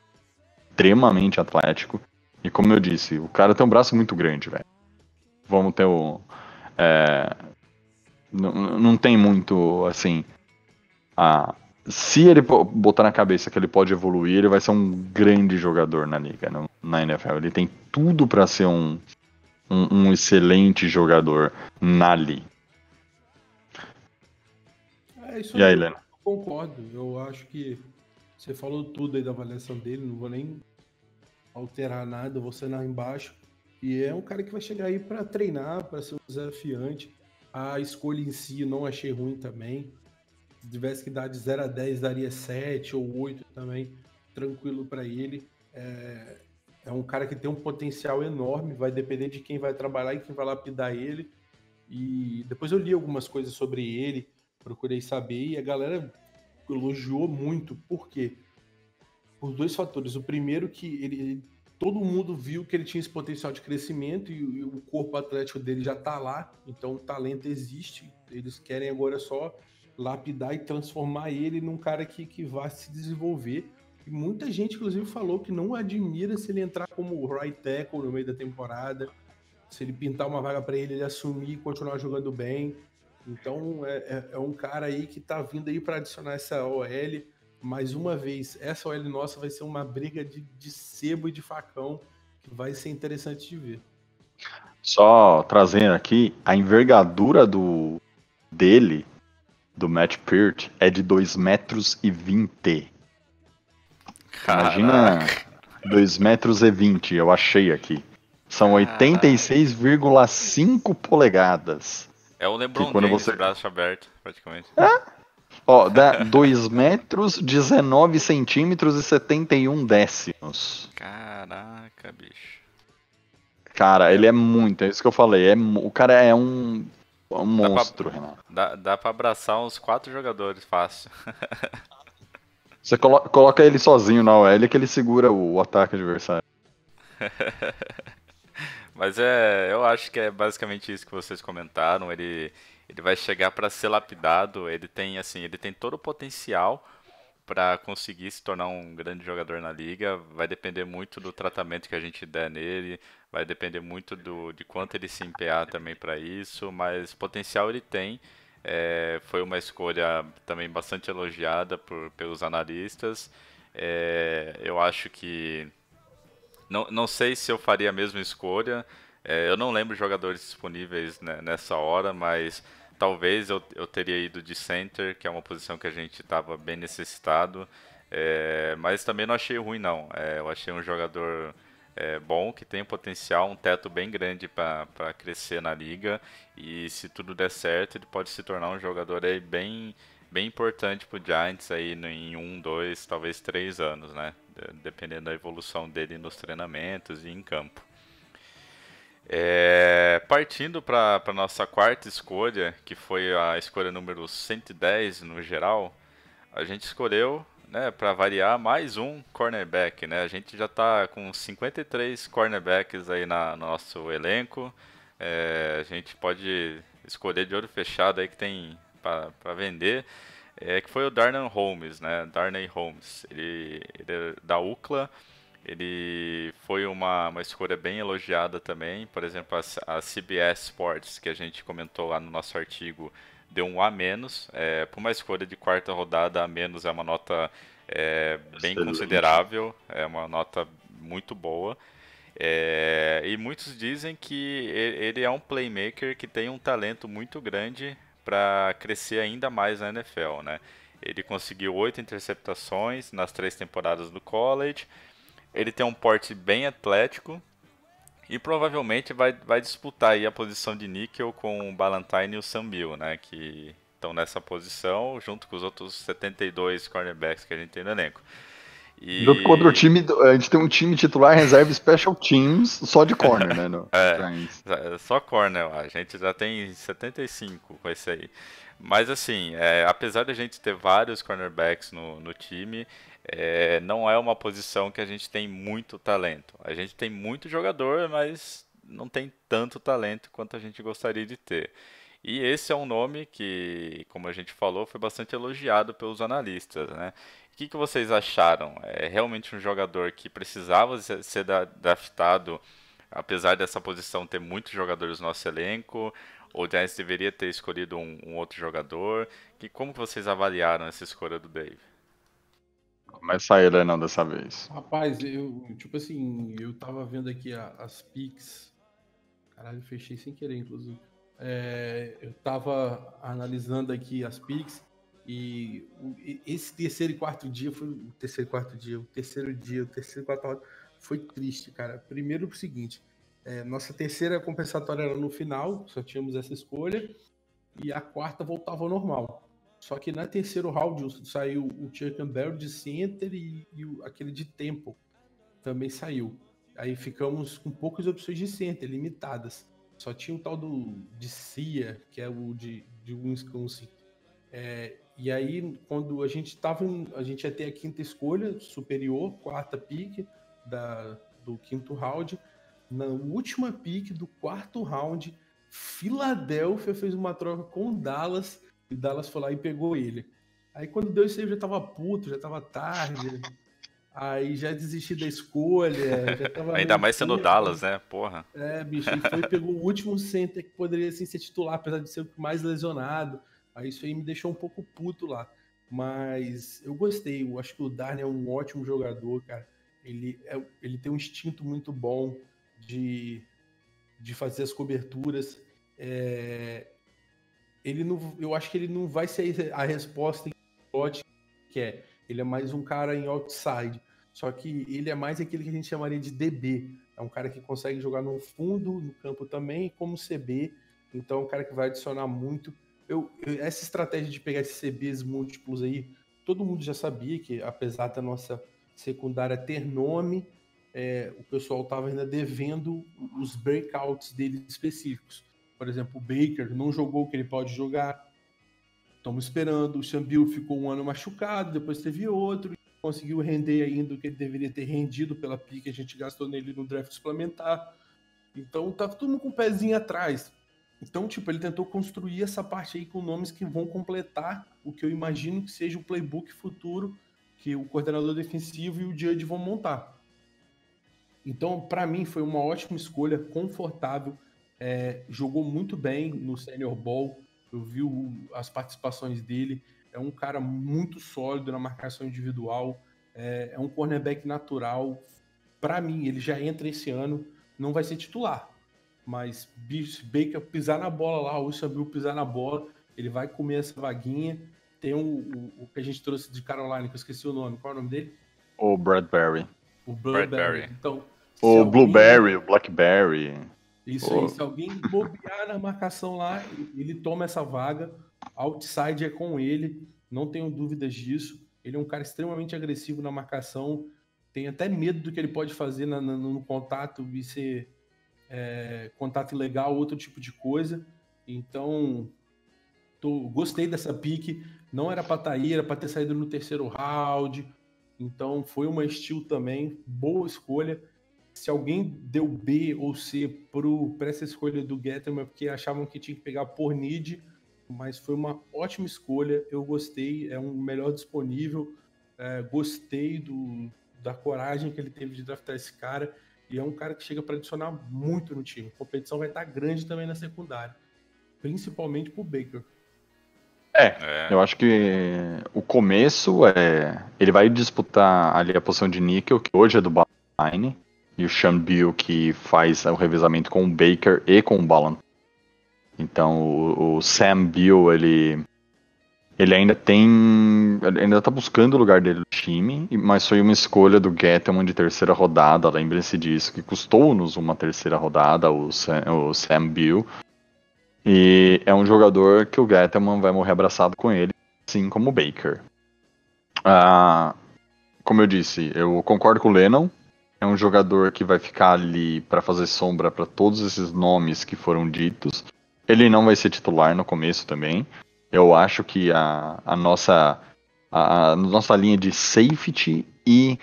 atlético, e como eu disse, o cara tem um braço muito grande, velho. Vamos ter não tem muito, assim. Se ele botar na cabeça que ele pode evoluir, ele vai ser um grande jogador na liga, na NFL. Ele tem tudo para ser um excelente jogador na liga. Isso e aí, Lena? Eu concordo. Eu acho que você falou tudo aí da avaliação dele, não vou nem alterar nada, vou assinar embaixo. E é um cara que vai chegar aí para treinar, para ser um desafiante. A escolha em si não achei ruim também. Se tivesse que dar de 0 a 10, daria 7 ou 8 também, tranquilo para ele. É um cara que tem um potencial enorme, vai depender de quem vai trabalhar e quem vai lapidar ele. E depois eu li algumas coisas sobre ele, procurei saber, e a galera elogiou muito. Por quê? Por 2 fatores. O primeiro que todo mundo viu que ele tinha esse potencial de crescimento e o corpo atlético dele já tá lá, então o talento existe. Eles querem agora só lapidar e transformar ele num cara que vai se desenvolver. E muita gente, inclusive, falou que não admira se ele entrar como right tackle no meio da temporada, se ele pintar uma vaga para ele assumir e continuar jogando bem. Então é um cara aí que tá vindo aí para adicionar essa OL. Mais uma vez, essa OL nossa vai ser uma briga de sebo e de facão que vai ser interessante de ver. Só trazendo aqui, a envergadura dele, do Matt Peart, é de 2,20 metros. Imagina 2,20 metros, eu achei aqui. São 86,5 polegadas. É o LeBron James, braço aberto, praticamente. Dá 2 metros, 19 centímetros e 71 décimos. Caraca, bicho. Cara, ele é muito, é isso que eu falei. O cara é um monstro, Renato. Dá pra abraçar uns 4 jogadores fácil. Você coloca ele sozinho na OL que ele segura o ataque adversário. Mas eu acho que é basicamente isso que vocês comentaram. Ele vai chegar para ser lapidado. Ele tem todo o potencial para conseguir se tornar um grande jogador na liga. Vai depender muito do tratamento que a gente der nele. Vai depender muito de quanto ele se empenhar também para isso. Mas potencial ele tem. Foi uma escolha também bastante elogiada pelos analistas. Eu acho que não sei se eu faria a mesma escolha. Eu não lembro jogadores disponíveis, né, nessa hora, mas talvez eu teria ido de center, que é uma posição que a gente estava bem necessitado. Mas também não achei ruim, não. Eu achei um jogador bom, que tem potencial, um teto bem grande para crescer na liga. E se tudo der certo, ele pode se tornar um jogador aí bem importante para o Giants aí em 1, 2, talvez 3 anos, né? Dependendo da evolução dele nos treinamentos e em campo. Partindo para a nossa quarta escolha, que foi a escolha número 110 no geral, a gente escolheu, né, para variar, mais um cornerback, né? A gente já está com 53 cornerbacks aí no nosso elenco. A gente pode escolher de olho fechado aí que tem para vender. Que foi o Darnell Holmes, né? Darnay Holmes. Ele é da UCLA. Ele foi uma escolha bem elogiada também. Por exemplo, a CBS Sports, que a gente comentou lá no nosso artigo, deu um A-. Por uma escolha de quarta rodada, A- é uma nota bem Excelente. considerável, é uma nota muito boa. E muitos dizem que ele é um playmaker que tem um talento muito grande para crescer ainda mais na NFL, né? Ele conseguiu 8 interceptações nas 3 temporadas do college. Ele tem um porte bem atlético e provavelmente vai disputar aí a posição de níquel com o Ballentine e o Sam Beal, né? Que estão nessa posição junto com os outros 72 cornerbacks que a gente tem no elenco. Junto com outro time, a gente tem um time titular reserva Special Teams só de corner, né? No Giants. Só corner, a gente já tem 75 com esse aí. Mas assim, apesar de a gente ter vários cornerbacks no time, não é uma posição que a gente tem muito talento. A gente tem muito jogador, mas não tem tanto talento quanto a gente gostaria de ter. E esse é um nome que, como a gente falou, foi bastante elogiado pelos analistas, né? O que vocês acharam? É realmente um jogador que precisava ser draftado, apesar dessa posição ter muitos jogadores no nosso elenco? Ou o Giants deveria ter escolhido um outro jogador? Como que vocês avaliaram essa escolha do Dave? Começa aí, Lenão, dessa vez. Rapaz, tipo assim, eu tava vendo aqui as picks. Caralho, fechei sem querer, inclusive. Eu tava analisando aqui as picks esse terceiro e quarto dia foi o terceiro e quarto dia, o terceiro dia, o terceiro e quarto foi triste, cara. Primeiro, o seguinte, nossa terceira compensatória era no final, só tínhamos essa escolha, e a quarta voltava ao normal. Só que na terceiro round saiu o Chuck Campbell de center e aquele de tempo também saiu. Aí ficamos com poucas opções de center, limitadas. Só tinha o tal de Cia, que é o de Wisconsin. E aí, quando a gente ia ter a quinta escolha, superior, quarta pick do quinto round. Na última pick do quarto round, Filadélfia fez uma troca com o Dallas, e Dallas foi lá e pegou ele. Aí quando deu isso aí, eu já tava puto, já tava tarde. Aí já desisti da escolha, já tava Ainda meio mais sendo puto. Dallas, né? Porra. Bicho, e foi e pegou o último center que poderia assim, ser titular, apesar de ser o mais lesionado. Aí isso aí me deixou um pouco puto lá. Mas eu gostei, eu acho que o Darnell é um ótimo jogador, cara. Ele tem um instinto muito bom de fazer as coberturas. Eu acho que ele não vai ser a resposta em slot que é. Ele é mais um cara em outside. Só que ele é mais aquele que a gente chamaria de DB. É um cara que consegue jogar no fundo, no campo também, como CB. Então é um cara que vai adicionar muito. Essa estratégia de pegar esses CBs múltiplos aí, todo mundo já sabia que, apesar da nossa secundária ter nome, o pessoal estava ainda devendo os breakouts dele específicos. Por exemplo, o Baker não jogou o que ele pode jogar. Estamos esperando. O Chambil ficou um ano machucado, depois teve outro, conseguiu render ainda o que ele deveria ter rendido pela pique que a gente gastou nele no draft suplementar. Então tá todo mundo com o pezinho atrás. Então, tipo, ele tentou construir essa parte aí com nomes que vão completar o que eu imagino que seja o playbook futuro que o coordenador defensivo e o Judge vão montar. Então, para mim, foi uma ótima escolha, confortável, jogou muito bem no Senior Bowl, eu vi as participações dele, é um cara muito sólido na marcação individual, é um cornerback natural. Para mim, ele já entra esse ano, não vai ser titular, mas Baker pisar na bola lá, o Chambil pisar na bola, ele vai comer essa vaguinha. Tem o que a gente trouxe de Carolina, que eu esqueci o nome, qual é o nome dele? O Bradbury. O Bradbury. Então, o Blueberry, o Blackberry. Isso aí, se alguém bobear na marcação lá, ele toma essa vaga. Outside é com ele, não tenho dúvidas disso. Ele é um cara extremamente agressivo na marcação. Tenho até medo do que ele pode fazer no contato e ser contato ilegal, outro tipo de coisa. Então, gostei dessa pique. Não era para estar aí, era para ter saído no terceiro round. Então, foi uma steal também. Boa escolha. Se alguém deu B ou C para essa escolha do Gettleman, porque achavam que tinha que pegar por need, mas foi uma ótima escolha. Eu gostei, é um melhor disponível. Gostei da coragem que ele teve de draftar esse cara. E é um cara que chega para adicionar muito no time. A competição vai estar grande também na secundária, principalmente pro Baker. Eu acho que o começo ele vai disputar ali a posição de níquel, que hoje é do Ballantyne, e o Chambil que faz o revezamento com o Baker e com o Ballantyne. Então o Sam Beal, ele ainda tá buscando o lugar dele no time, mas foi uma escolha do Gettleman de terceira rodada, lembrem-se disso, que custou-nos uma terceira rodada, o Sam Beal. E é um jogador que o Gettleman vai morrer abraçado com ele, assim como o Baker. Como eu disse, eu concordo com o Lennon. É um jogador que vai ficar ali para fazer sombra para todos esses nomes que foram ditos. Ele não vai ser titular no começo também. Eu acho que a nossa linha de safety e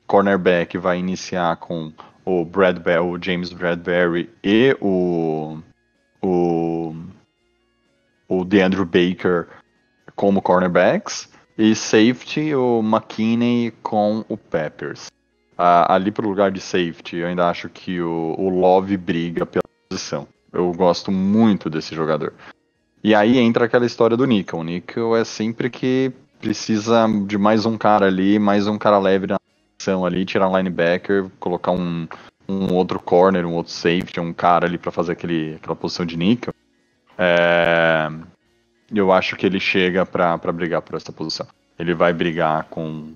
cornerback vai iniciar com o James Bradbury e o DeAndre Baker como cornerbacks, e safety o McKinney com o Peppers. Ali pro lugar de safety, eu ainda acho que o Love briga pela posição. Eu gosto muito desse jogador. E aí entra aquela história do Nickel. O Nickel é sempre que precisa de mais um cara ali, mais um cara leve na posição ali, tirar um linebacker, colocar um outro corner, um outro safety, um cara ali para fazer aquela posição de Nickel. Eu acho que ele chega para brigar por essa posição. Ele vai brigar com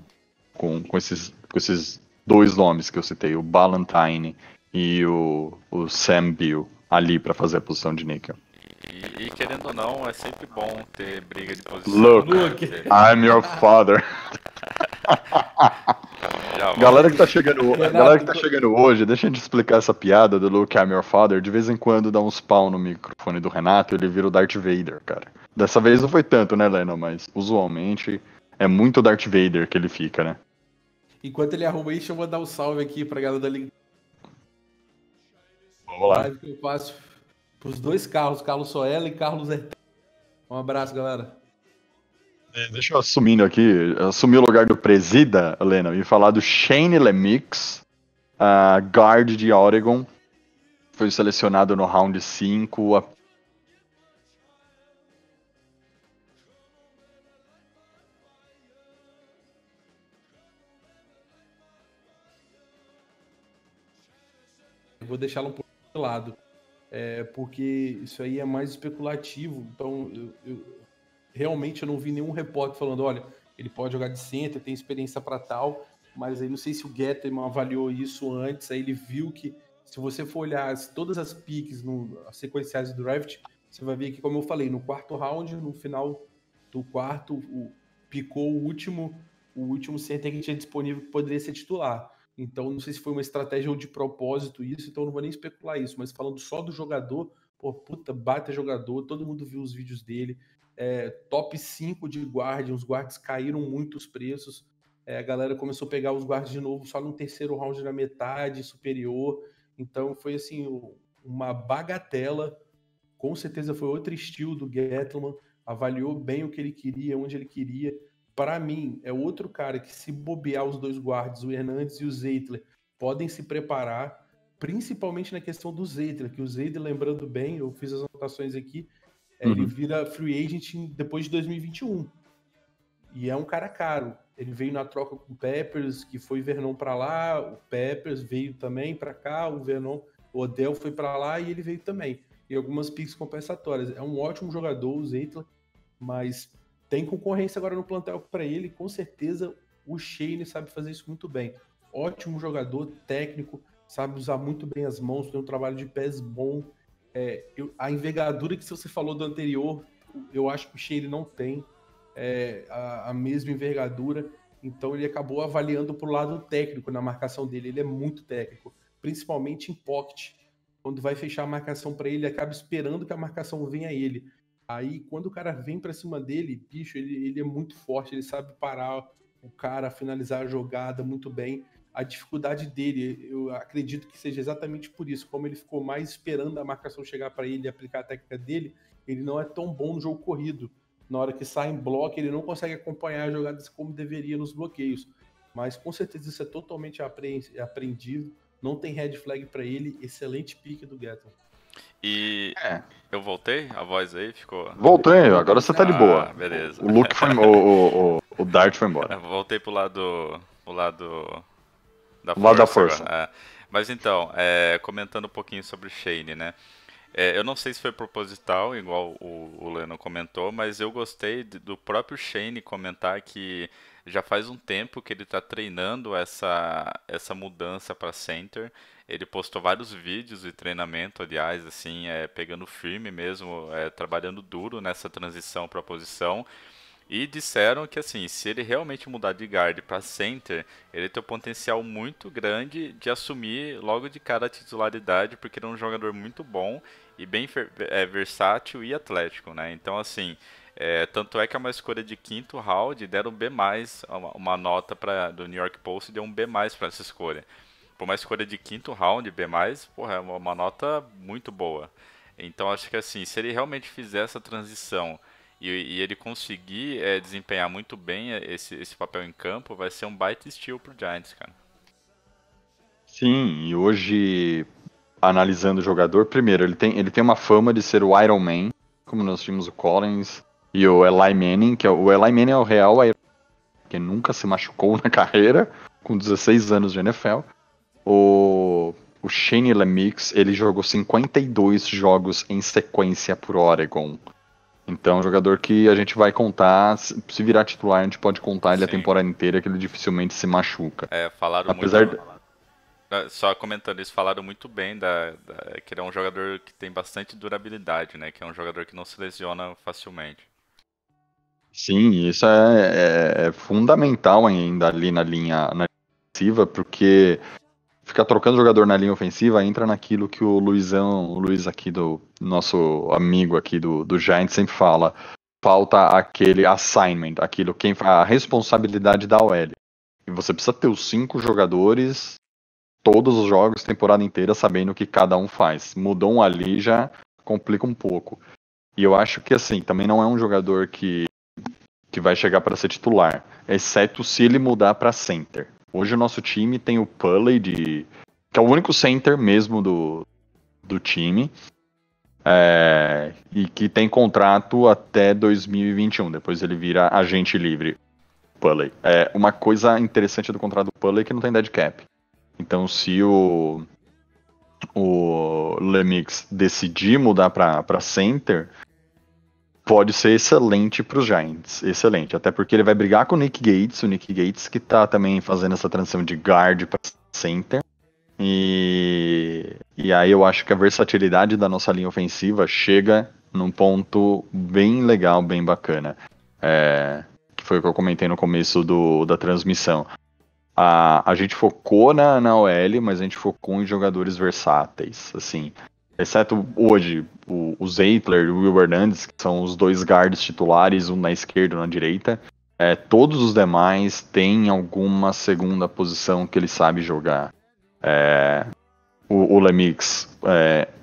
esses dois nomes que eu citei, o Ballantyne e o Sam Beal, ali para fazer a posição de níquel. E querendo ou não, é sempre bom ter briga de posição. Look, I'm your father. Galera que tá chegando hoje, deixa eu te explicar essa piada do Luke, I'm your father. De vez em quando dá uns pau no microfone do Renato e ele vira o Darth Vader, cara. Dessa vez não foi tanto, né, Lennon? Mas usualmente é muito Darth Vader que ele fica, né? Enquanto ele arruma isso, eu vou dar um salve aqui pra galera da Liga. Vamos lá. Live que eu faço pros dois Carlos Soela e Carlos Hertel. Um abraço, galera. Deixa eu assumir o lugar do presida, Lennon, e falar do Shane Lemix, guard de Oregon. Foi selecionado no round 5. Eu vou deixá-lo um pouco de lado, porque isso aí é mais especulativo. Então, realmente eu não vi nenhum repórter falando, olha, ele pode jogar de center, tem experiência para tal, mas aí não sei se o Gettleman avaliou isso antes, aí ele viu que, se você for olhar todas as picks as sequenciais do draft, você vai ver que, como eu falei, no quarto round, no final do quarto, picou o último center que tinha disponível que poderia ser titular. Então, não sei se foi uma estratégia ou de propósito isso, então não vou nem especular isso, mas falando só do jogador, pô, puta, baita jogador, todo mundo viu os vídeos dele. Top 5 de guarda, os guards caíram muito os preços. A galera começou a pegar os guards de novo só no terceiro round na metade superior. Então foi assim, uma bagatela. Com certeza foi outro estilo do Gettleman, avaliou bem o que ele queria, onde ele queria. Para mim, é outro cara que, se bobear os dois guardas, o Hernandes e o Zeitler, podem se preparar, principalmente na questão do Zeitler, que o Zeitler, lembrando bem, eu fiz as anotações aqui, ele vira free agent depois de 2021. E é um cara caro. Ele veio na troca com o Peppers, que foi Vernon para lá, o Peppers veio também para cá, o Vernon, o Odell foi para lá e ele veio também. E algumas picks compensatórias. É um ótimo jogador, o Zeitler, mas tem concorrência agora no plantel para ele. Com certeza o Shane sabe fazer isso muito bem. Ótimo jogador, técnico, sabe usar muito bem as mãos, tem um trabalho de pés bom. A envergadura que você falou do anterior, eu acho que o Shane não tem a mesma envergadura. Então ele acabou avaliando pro lado técnico na marcação dele. Ele é muito técnico, principalmente em pocket. Quando vai fechar a marcação para ele, acaba esperando que a marcação venha a ele. Aí, quando o cara vem para cima dele, bicho, ele é muito forte, ele sabe parar o cara, finalizar a jogada muito bem. A dificuldade dele, eu acredito que seja exatamente por isso. Como ele ficou mais esperando a marcação chegar para ele e aplicar a técnica dele, ele não é tão bom no jogo corrido. Na hora que sai em bloco, ele não consegue acompanhar as jogadas como deveria nos bloqueios. Mas, com certeza, isso é totalmente apreendido. Não tem red flag pra ele, excelente pique do Gatton. E eu voltei? A voz aí ficou... Voltei, agora você tá de boa. Beleza. O Luke foi o Dart foi embora. Voltei pro lado da força. Mas então, comentando um pouquinho sobre o Shane, né? Eu não sei se foi proposital, igual o Leno comentou, mas eu gostei do próprio Shane comentar que já faz um tempo que ele está treinando essa mudança para center. Ele postou vários vídeos de treinamento, aliás, assim, pegando firme mesmo, trabalhando duro nessa transição para a posição. E disseram que, assim, se ele realmente mudar de guard para center, ele tem um potencial muito grande de assumir logo de cara a titularidade, porque ele é um jogador muito bom e bem versátil e atlético, né? Então, assim, tanto é que é uma escolha de quinto round, deram um B+, uma nota do New York Post deu um B+, para essa escolha. Por uma escolha de quinto round, B+, porra, é uma nota muito boa. Então, acho que, assim, se ele realmente fizer essa transição e ele conseguir desempenhar muito bem esse papel em campo, vai ser um baita steal pro Giants, cara. Sim, e hoje, analisando o jogador, primeiro, ele tem uma fama de ser o Iron Man, como nós tínhamos o Collins e o Eli Manning, que o Eli Manning é o real Iron Man, que nunca se machucou na carreira, com 16 anos de NFL. O Shane Lemix, ele jogou 52 jogos em sequência por Oregon. Então, um jogador que a gente vai contar, se virar titular, a gente pode contar ele a temporada inteira, que ele dificilmente se machuca. Falaram muito... Só comentando isso, falaram muito bem que ele é um jogador que tem bastante durabilidade, né? Que é um jogador que não se lesiona facilmente. Sim, isso é fundamental ainda ali na linha ofensiva, porque ficar trocando jogador na linha ofensiva entra naquilo que o Luiz aqui, do nosso amigo aqui do Giants, sempre fala. Falta aquele assignment, a responsabilidade da OL. E você precisa ter os 5 jogadores, todos os jogos, temporada inteira, sabendo o que cada um faz. Mudou um ali, já complica um pouco. E eu acho que, assim, também não é um jogador que vai chegar para ser titular, exceto se ele mudar para center. Hoje o nosso time tem o Pulley, que é o único center mesmo do time, e que tem contrato até 2021, depois ele vira agente livre. Pulley. Uma coisa interessante do contrato do Pulley é que não tem dead cap. Então, se o Lemix decidir mudar para center, pode ser excelente para os Giants. Excelente. Até porque ele vai brigar com o Nick Gates que está também fazendo essa transição de guard para center. E aí eu acho que a versatilidade da nossa linha ofensiva chega num ponto bem legal, bem bacana. Que foi o que eu comentei no começo da transmissão. A gente focou na OL, mas a gente focou em jogadores versáteis, assim. Exceto hoje, o Zeitler e o Will Hernandez, que são os dois guards titulares, um na esquerda e um na direita. Todos os demais têm alguma segunda posição que ele sabe jogar. O Lemix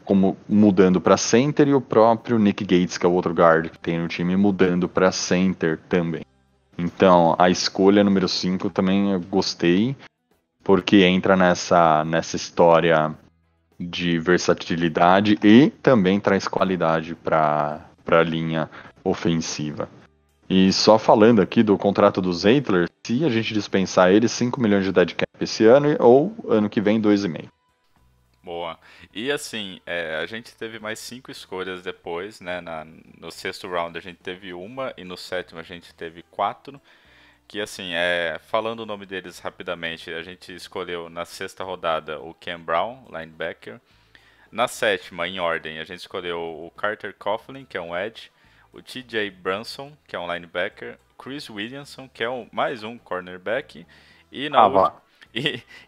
como mudando para center, e o próprio Nick Gates, que é o outro guard que tem no time, mudando para center também. Então, a escolha número 5 também eu gostei, porque entra nessa história de versatilidade e também traz qualidade para a linha ofensiva. E só falando aqui do contrato do Zeitler, se a gente dispensar ele, 5 milhões de dead cap esse ano, ou ano que vem 2,5. Boa. E assim, a gente teve mais 5 escolhas depois, né? No sexto round a gente teve uma e no sétimo a gente teve 4. Que assim, falando o nome deles rapidamente, a gente escolheu na sexta rodada o Cam Brown, linebacker. Na sétima, em ordem, a gente escolheu o Carter Coughlin, que é um edge, o TJ Brunson, que é um linebacker, Chris Williamson, que é mais um cornerback, e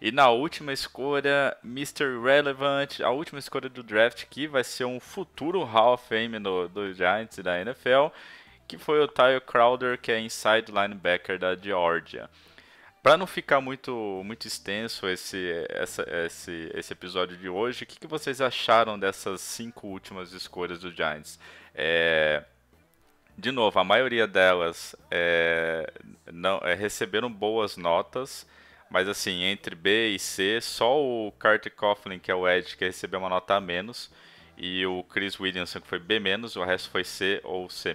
e na última escolha, Mr. Relevant, a última escolha do draft, que vai ser um futuro Hall of Fame do Giants e da NFL, que foi o Tyle Crowder, que é inside linebacker da Georgia. Para não ficar muito extenso esse episódio de hoje, o que vocês acharam dessas 5 últimas escolhas do Giants? De novo, a maioria delas não receberam boas notas, mas assim, entre B e C, só o Carter Coughlin, que é o Edge, que recebeu uma nota a menos, e o Chris Williamson, que foi B-, o resto foi C ou C-.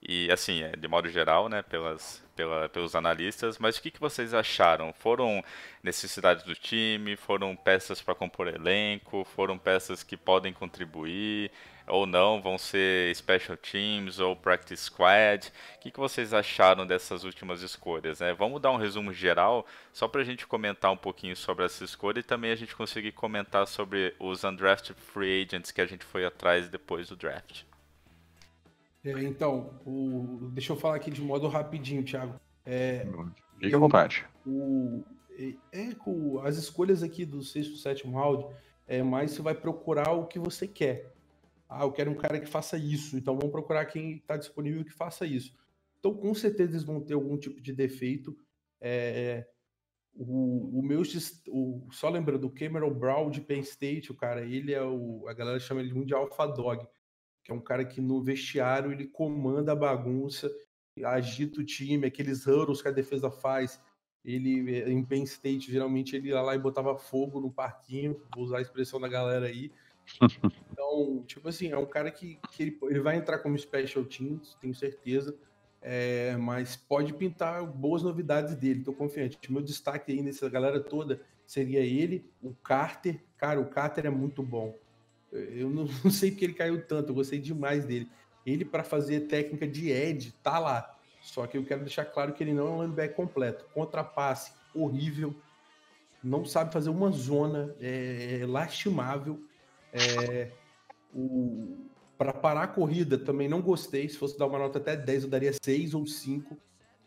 E assim, de modo geral, né, pelos analistas, mas o que vocês acharam? Foram necessidades do time? Foram peças para compor elenco? Foram peças que podem contribuir? Ou não? Vão ser special teams ou practice squad? O que vocês acharam dessas últimas escolhas, né? Vamos dar um resumo geral, só para a gente comentar um pouquinho sobre essa escolha e também a gente conseguir comentar sobre os undrafted free agents que a gente foi atrás depois do draft. Então, deixa eu falar aqui de modo rapidinho, Thiago. Fique à vontade. As escolhas aqui do sexto, sétimo round, mais você vai procurar o que você quer. Eu quero um cara que faça isso, então vamos procurar quem está disponível que faça isso. Então, com certeza, eles vão ter algum tipo de defeito. Só lembrando, o Cameron Brown de Penn State, o cara, ele a galera chama ele muito de Alpha Dog, que é um cara que no vestiário ele comanda a bagunça, agita o time, aqueles huddles que a defesa faz. Ele, em Penn State, geralmente ele ia lá e botava fogo no parquinho, vou usar a expressão da galera aí. Então, tipo assim, é um cara que ele vai entrar como special teams, tenho certeza, mas pode pintar boas novidades dele, tô confiante. Meu destaque aí nessa galera toda seria ele, o Carter. Cara, o Carter é muito bom. Eu não sei porque ele caiu tanto, eu gostei demais dele. Ele, para fazer técnica de edge, tá lá. Só que eu quero deixar claro que ele não é um linebacker completo. Contrapasse, horrível. Não sabe fazer uma zona, lastimável. Para parar a corrida, também não gostei. Se fosse dar uma nota até 10, eu daria 6 ou 5.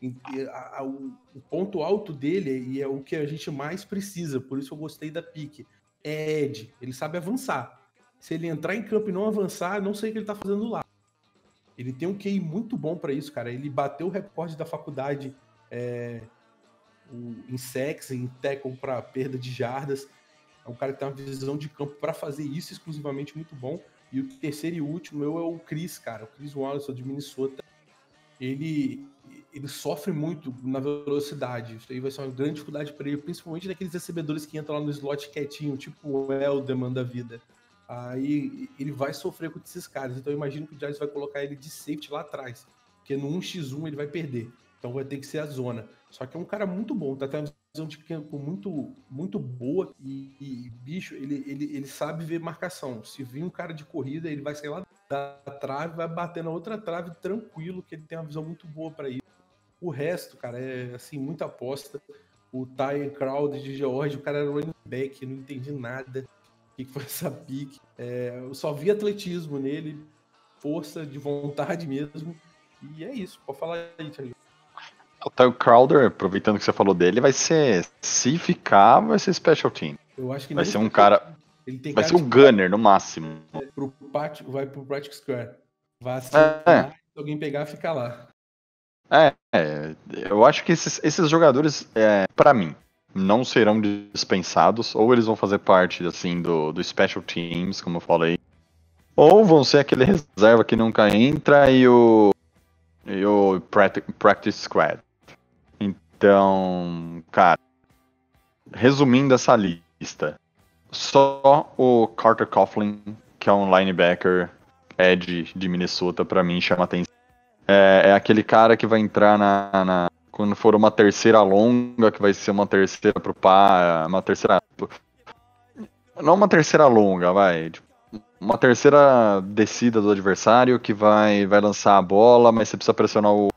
O ponto alto dele, e é o que a gente mais precisa, por isso eu gostei da pique, é edge. Ele sabe avançar. Se ele entrar em campo e não avançar, não sei o que ele tá fazendo lá. Ele tem um QI muito bom para isso, cara. Ele bateu o recorde da faculdade em sacks, em tackle para perda de jardas. É um cara que tem uma visão de campo para fazer isso exclusivamente muito bom. E o terceiro e último é o Chris, cara. O Chris Wallace, de Minnesota. Ele sofre muito na velocidade. Isso aí vai ser uma grande dificuldade para ele, principalmente naqueles recebedores que entram lá no slot quietinho, tipo o Elderman da vida. Aí ele vai sofrer com esses caras. Então eu imagino que o Giants vai colocar ele de safety lá atrás, porque no 1x1 ele vai perder. Então vai ter que ser a zona. Só que é um cara muito bom, tá tendo uma visão de campo muito, muito boa e bicho, ele sabe ver marcação. Se vir um cara de corrida, ele vai sair lá da trave, vai bater na outra trave tranquilo, que ele tem uma visão muito boa para isso. O resto, cara, é assim, muita aposta. O Tyle Crowder de Georgia, o cara era running back, não entendi nada. O que foi essa pique? Eu só vi atletismo nele, força de vontade mesmo. E é isso, pode falar aí, Thiago. O Ty Crowder, aproveitando que você falou dele, vai ser, se ficar, vai ser special team. Eu acho que Vai nem ser um cara, ele tem vai cara ser o Gunner no máximo. vai pro Practice Square. Vai É, assinar, se alguém pegar, fica lá. eu acho que esses jogadores, para mim, não serão dispensados, ou eles vão fazer parte, assim, do Special Teams, como eu falei, ou vão ser aquele reserva que nunca entra e o Practice Squad. Então, cara, resumindo essa lista, só o Carter Coughlin, que é um linebacker edge de Minnesota, pra mim chama atenção. É aquele cara que vai entrar quando for uma terceira longa, que vai ser uma terceira pro par, uma terceira. Não uma terceira longa, vai. Tipo, uma terceira descida do adversário que vai lançar a bola, mas você precisa pressionar o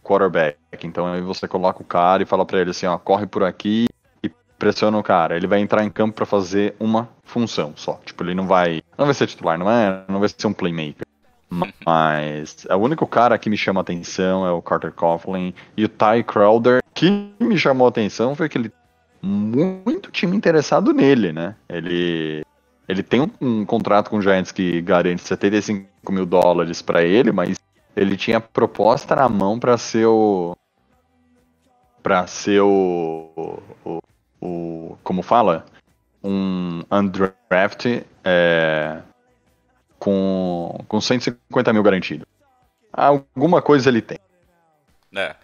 quarterback. Então aí você coloca o cara e fala pra ele assim, ó, corre por aqui e pressiona o cara. Ele vai entrar em campo pra fazer uma função só. Tipo, ele não vai ser titular, não vai ser um playmaker. Mas o único cara que me chama a atenção é o Carter Coughlin e o Ty Crowder. Que me chamou a atenção foi que ele muito time interessado nele, né? Ele tem um contrato com o Giants que garante $75 mil pra ele, mas ele tinha proposta na mão pra ser o como fala? Um undraft com 150 mil garantido. Alguma coisa ele tem. É.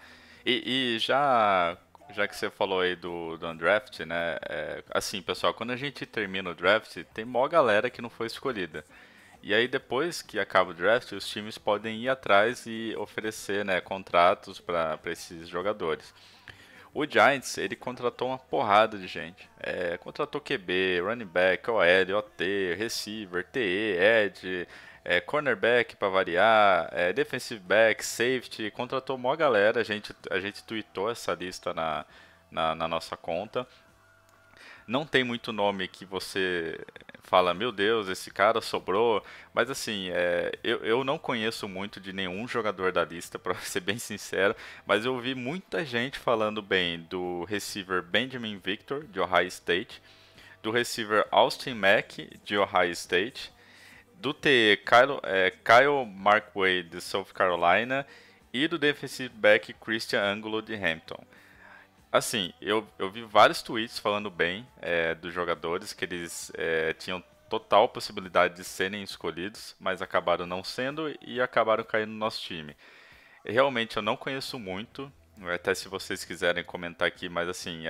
E já que você falou aí do undraft, né? Assim, pessoal, quando a gente termina o draft, tem mó galera que não foi escolhida. E aí depois que acaba o draft, os times podem ir atrás e oferecer, né, contratos para esses jogadores. O Giants, ele contratou uma porrada de gente. Contratou QB, running back, OL, OT, receiver, TE, edge, cornerback para variar, defensive back, safety. Contratou uma galera. A gente tweetou essa lista na nossa conta. Não tem muito nome que você fala, meu Deus, esse cara sobrou. Mas assim, eu não conheço muito de nenhum jogador da lista, pra ser bem sincero. Mas eu ouvi muita gente falando bem do receiver Benjamin Victor, de Ohio State. Do receiver Austin Mack, de Ohio State. Do TE Kyle Markway, de South Carolina. E do defensive back Christian Angulo, de Hampton. Assim, eu vi vários tweets falando bem dos jogadores, que eles tinham total possibilidade de serem escolhidos, mas acabaram não sendo e acabaram caindo no nosso time. Realmente eu não conheço muito, até se vocês quiserem comentar aqui, mas assim,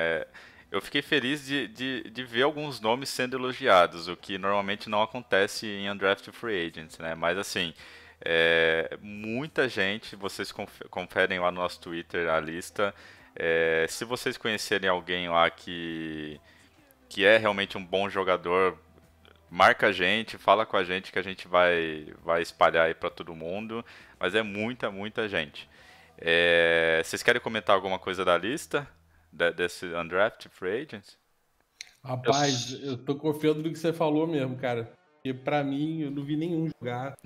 eu fiquei feliz de ver alguns nomes sendo elogiados, o que normalmente não acontece em Undrafted Free Agents, né? Mas assim, muita gente, vocês conferem lá no nosso Twitter a lista. Se vocês conhecerem alguém lá que é realmente um bom jogador, marca a gente, fala com a gente que a gente vai espalhar aí pra todo mundo. Mas é muita gente. Vocês querem comentar alguma coisa da lista? Desse Undrafted Free Agents? Rapaz, eu tô confiando no que você falou mesmo, cara. Porque pra mim, eu não vi nenhum jogar.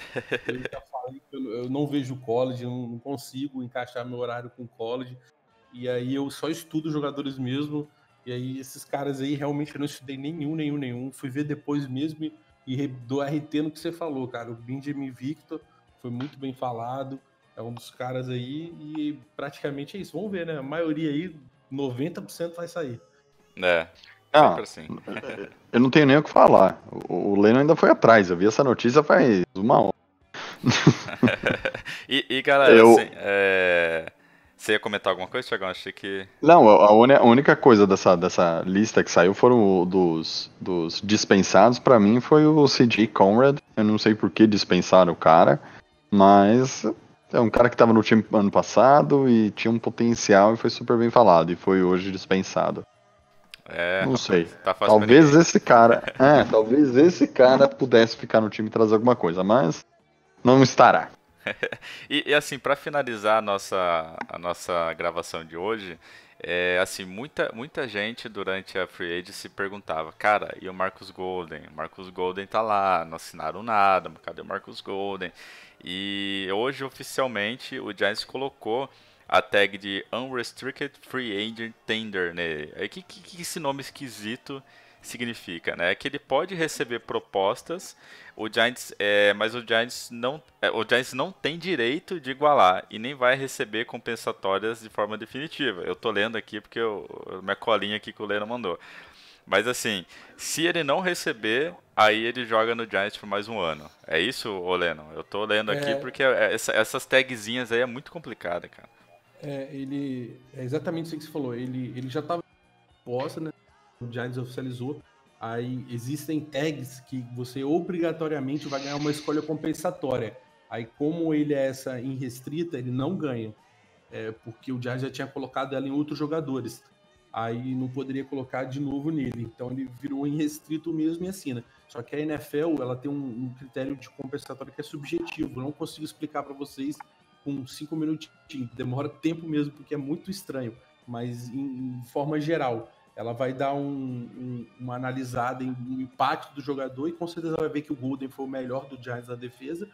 Eu já falei que eu não vejo college, eu não consigo encaixar meu horário com college. E aí eu só estudo jogadores mesmo. E aí esses caras aí realmente eu não estudei nenhum. Fui ver depois mesmo e dou RT no que você falou, cara. O Benjamin Victor foi muito bem falado. É um dos caras aí e praticamente é isso. Vamos ver, né? A maioria aí, 90% vai sair. Sempre assim. Eu não tenho nem o que falar. O Leno ainda foi atrás. Eu vi essa notícia faz uma hora. E galera, assim, você ia comentar alguma coisa, Thiagão? Achei que... Não, a única coisa dessa lista que saiu foram dos dispensados. Pra mim foi o CJ Conrad. Eu não sei por que dispensaram o cara, mas é um cara que tava no time ano passado e tinha um potencial e foi super bem falado. E foi hoje dispensado. Não rapaz, sei. tá fácil pra Talvez ninguém. talvez esse cara pudesse ficar no time e trazer alguma coisa, mas não estará. E assim, pra finalizar a nossa gravação de hoje, assim, muita gente durante a Free Agent se perguntava, cara, e o Marcus Golden? O Marcus Golden tá lá, não assinaram nada, cadê o Marcus Golden? E hoje, oficialmente, o Giants colocou a tag de Unrestricted Free Agent Tender nele. Aí que esse nome esquisito significa, né? Que ele pode receber propostas, mas o Giants não tem direito de igualar e nem vai receber compensatórias de forma definitiva. Eu tô lendo aqui porque minha colinha aqui que o Leno mandou. Mas assim, se ele não receber, aí ele joga no Giants por mais um ano. É isso, ô Leno? Eu tô lendo aqui É, porque essas tagzinhas aí é muito complicada, cara. é exatamente isso que você falou. Ele já estava posta, né? O Giants oficializou. Aí existem tags que você obrigatoriamente vai ganhar uma escolha compensatória. Aí, como ele é essa irrestrita, ele não ganha. Porque o Giants já tinha colocado ela em outros jogadores. Aí não poderia colocar de novo nele. Então ele virou irrestrito mesmo e assina. Só que a NFL ela tem um critério de compensatório que é subjetivo. Eu não consigo explicar para vocês com 5 minutinhos. Demora tempo mesmo, porque é muito estranho. Mas em forma geral, ela vai dar uma analisada no impacto do jogador e com certeza vai ver que o Golden foi o melhor do Giants na defesa.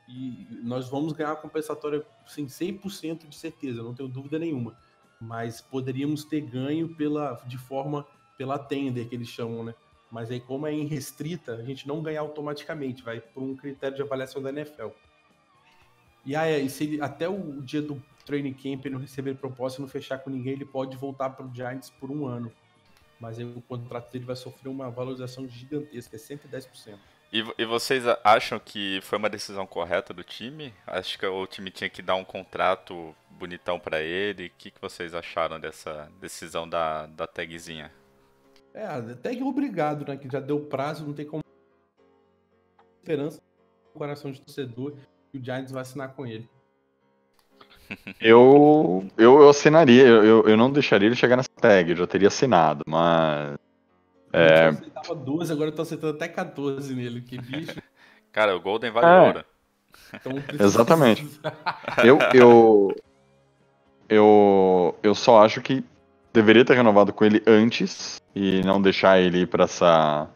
E nós vamos ganhar a compensatória sem 100% de certeza, não tenho dúvida nenhuma. Mas poderíamos ter ganho pela tender, que eles chamam, né? Mas aí, como é irrestrita, a gente não ganha automaticamente, vai por um critério de avaliação da NFL. E se ele, até o dia do training camp, ele não receber proposta e não fechar com ninguém, ele pode voltar para o Giants por um ano. Mas aí o contrato dele vai sofrer uma valorização gigantesca, é 110%. E vocês acham que foi uma decisão correta do time? Acho que o time tinha que dar um contrato bonitão pra ele. O que vocês acharam dessa decisão da tagzinha? Até que obrigado, né? Que já deu prazo, não tem como esperança no coração de torcedor que o Giants vai assinar com ele. Eu assinaria, eu não deixaria ele chegar nessa tag, eu já teria assinado, mas. Eu aceitava 12, agora eu tô aceitando até 14 nele, que bicho. Cara, o Golden vale ouro. Então Exatamente. Eu só acho que deveria ter renovado com ele antes e não deixar ele ir pra essa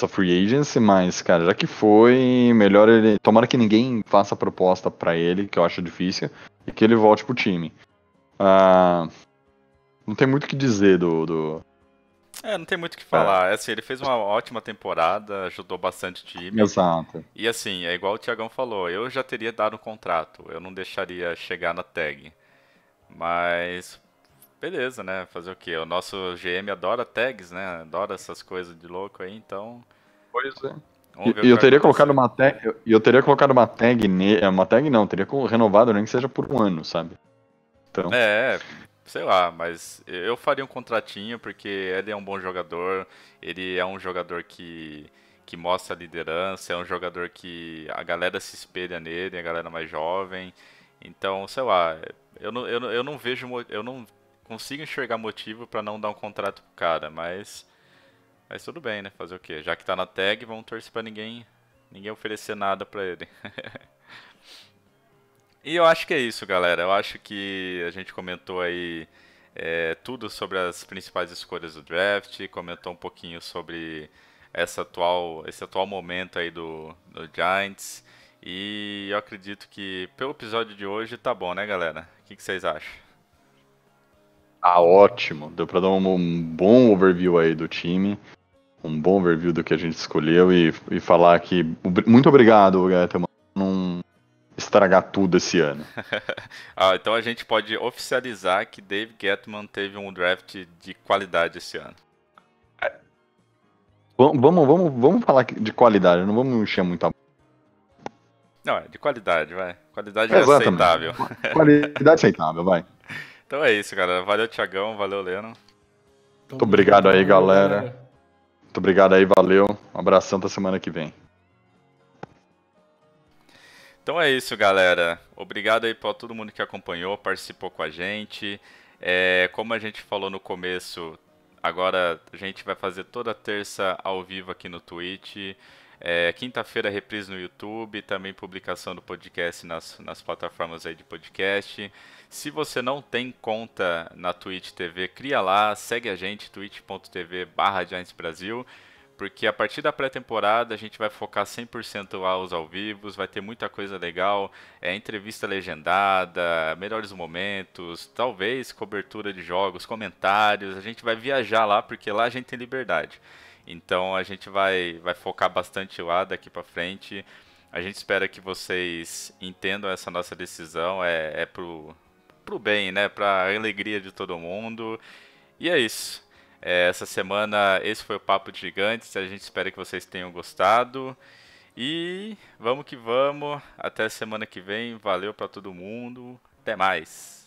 free agency, mas, cara, já que foi, melhor ele. Tomara que ninguém faça proposta pra ele, que eu acho difícil, e que ele volte pro time. Não tem muito o que dizer do. Não tem muito o que falar. Assim, ele fez uma ótima temporada, ajudou bastante o time. Exato. E assim, é igual o Thiagão falou, eu já teria dado um contrato, eu não deixaria chegar na tag. Mas, beleza, né? Fazer o quê? O nosso GM adora tags, né? Adora essas coisas de louco aí, então. Pois é. Vamos ver o E que eu vai teria acontecer. colocado uma tag. Eu teria colocado uma tag uma tag não, teria renovado nem que seja por um ano, sabe? Então. Sei lá, mas eu faria um contratinho porque ele é um bom jogador, ele é um jogador que mostra liderança, é um jogador que a galera se espelha nele, a galera mais jovem. Então, sei lá, eu não vejo, eu não consigo enxergar motivo pra não dar um contrato pro cara, mas tudo bem, né? Fazer o quê? Já que tá na tag, vamos torcer pra ninguém oferecer nada pra ele. E eu acho que é isso, galera. Eu acho que a gente comentou aí tudo sobre as principais escolhas do draft, comentou um pouquinho sobre esse atual momento aí do Giants. E eu acredito que pelo episódio de hoje tá bom, né, galera? O que vocês acham? Ótimo. Deu pra dar um bom overview aí do time. Um bom overview do que a gente escolheu e falar que. Muito obrigado, Getman, por não estragar tudo esse ano. Então a gente pode oficializar que Dave Gettman teve um draft de qualidade esse ano. Vamos falar de qualidade, não vamos encher muito a. Não, de qualidade, vai. Qualidade é aceitável. Qualidade aceitável, vai. Então é isso, galera. Valeu, Thiagão. Valeu, Leno. Muito obrigado aí, galera. Muito obrigado aí, valeu. Um abração até semana que vem. Então é isso, galera. Obrigado aí para todo mundo que acompanhou, participou com a gente. Como a gente falou no começo, agora a gente vai fazer toda terça ao vivo aqui no Twitch. Quinta-feira reprise no YouTube, também publicação do podcast nas plataformas aí de podcast. Se você não tem conta na Twitch TV, cria lá, segue a gente, twitch.tv/GiantsBrasil. porque a partir da pré-temporada a gente vai focar 100% aos ao vivos, vai ter muita coisa legal, entrevista legendada, melhores momentos, talvez cobertura de jogos, comentários, a gente vai viajar lá porque lá a gente tem liberdade. Então a gente vai focar bastante lá daqui pra frente. A gente espera que vocês entendam essa nossa decisão, é pro bem, né? Pra alegria de todo mundo. E é isso. Essa semana esse foi o Papo de Gigantes. A gente espera que vocês tenham gostado. E vamos que vamos. Até semana que vem. Valeu pra todo mundo. Até mais.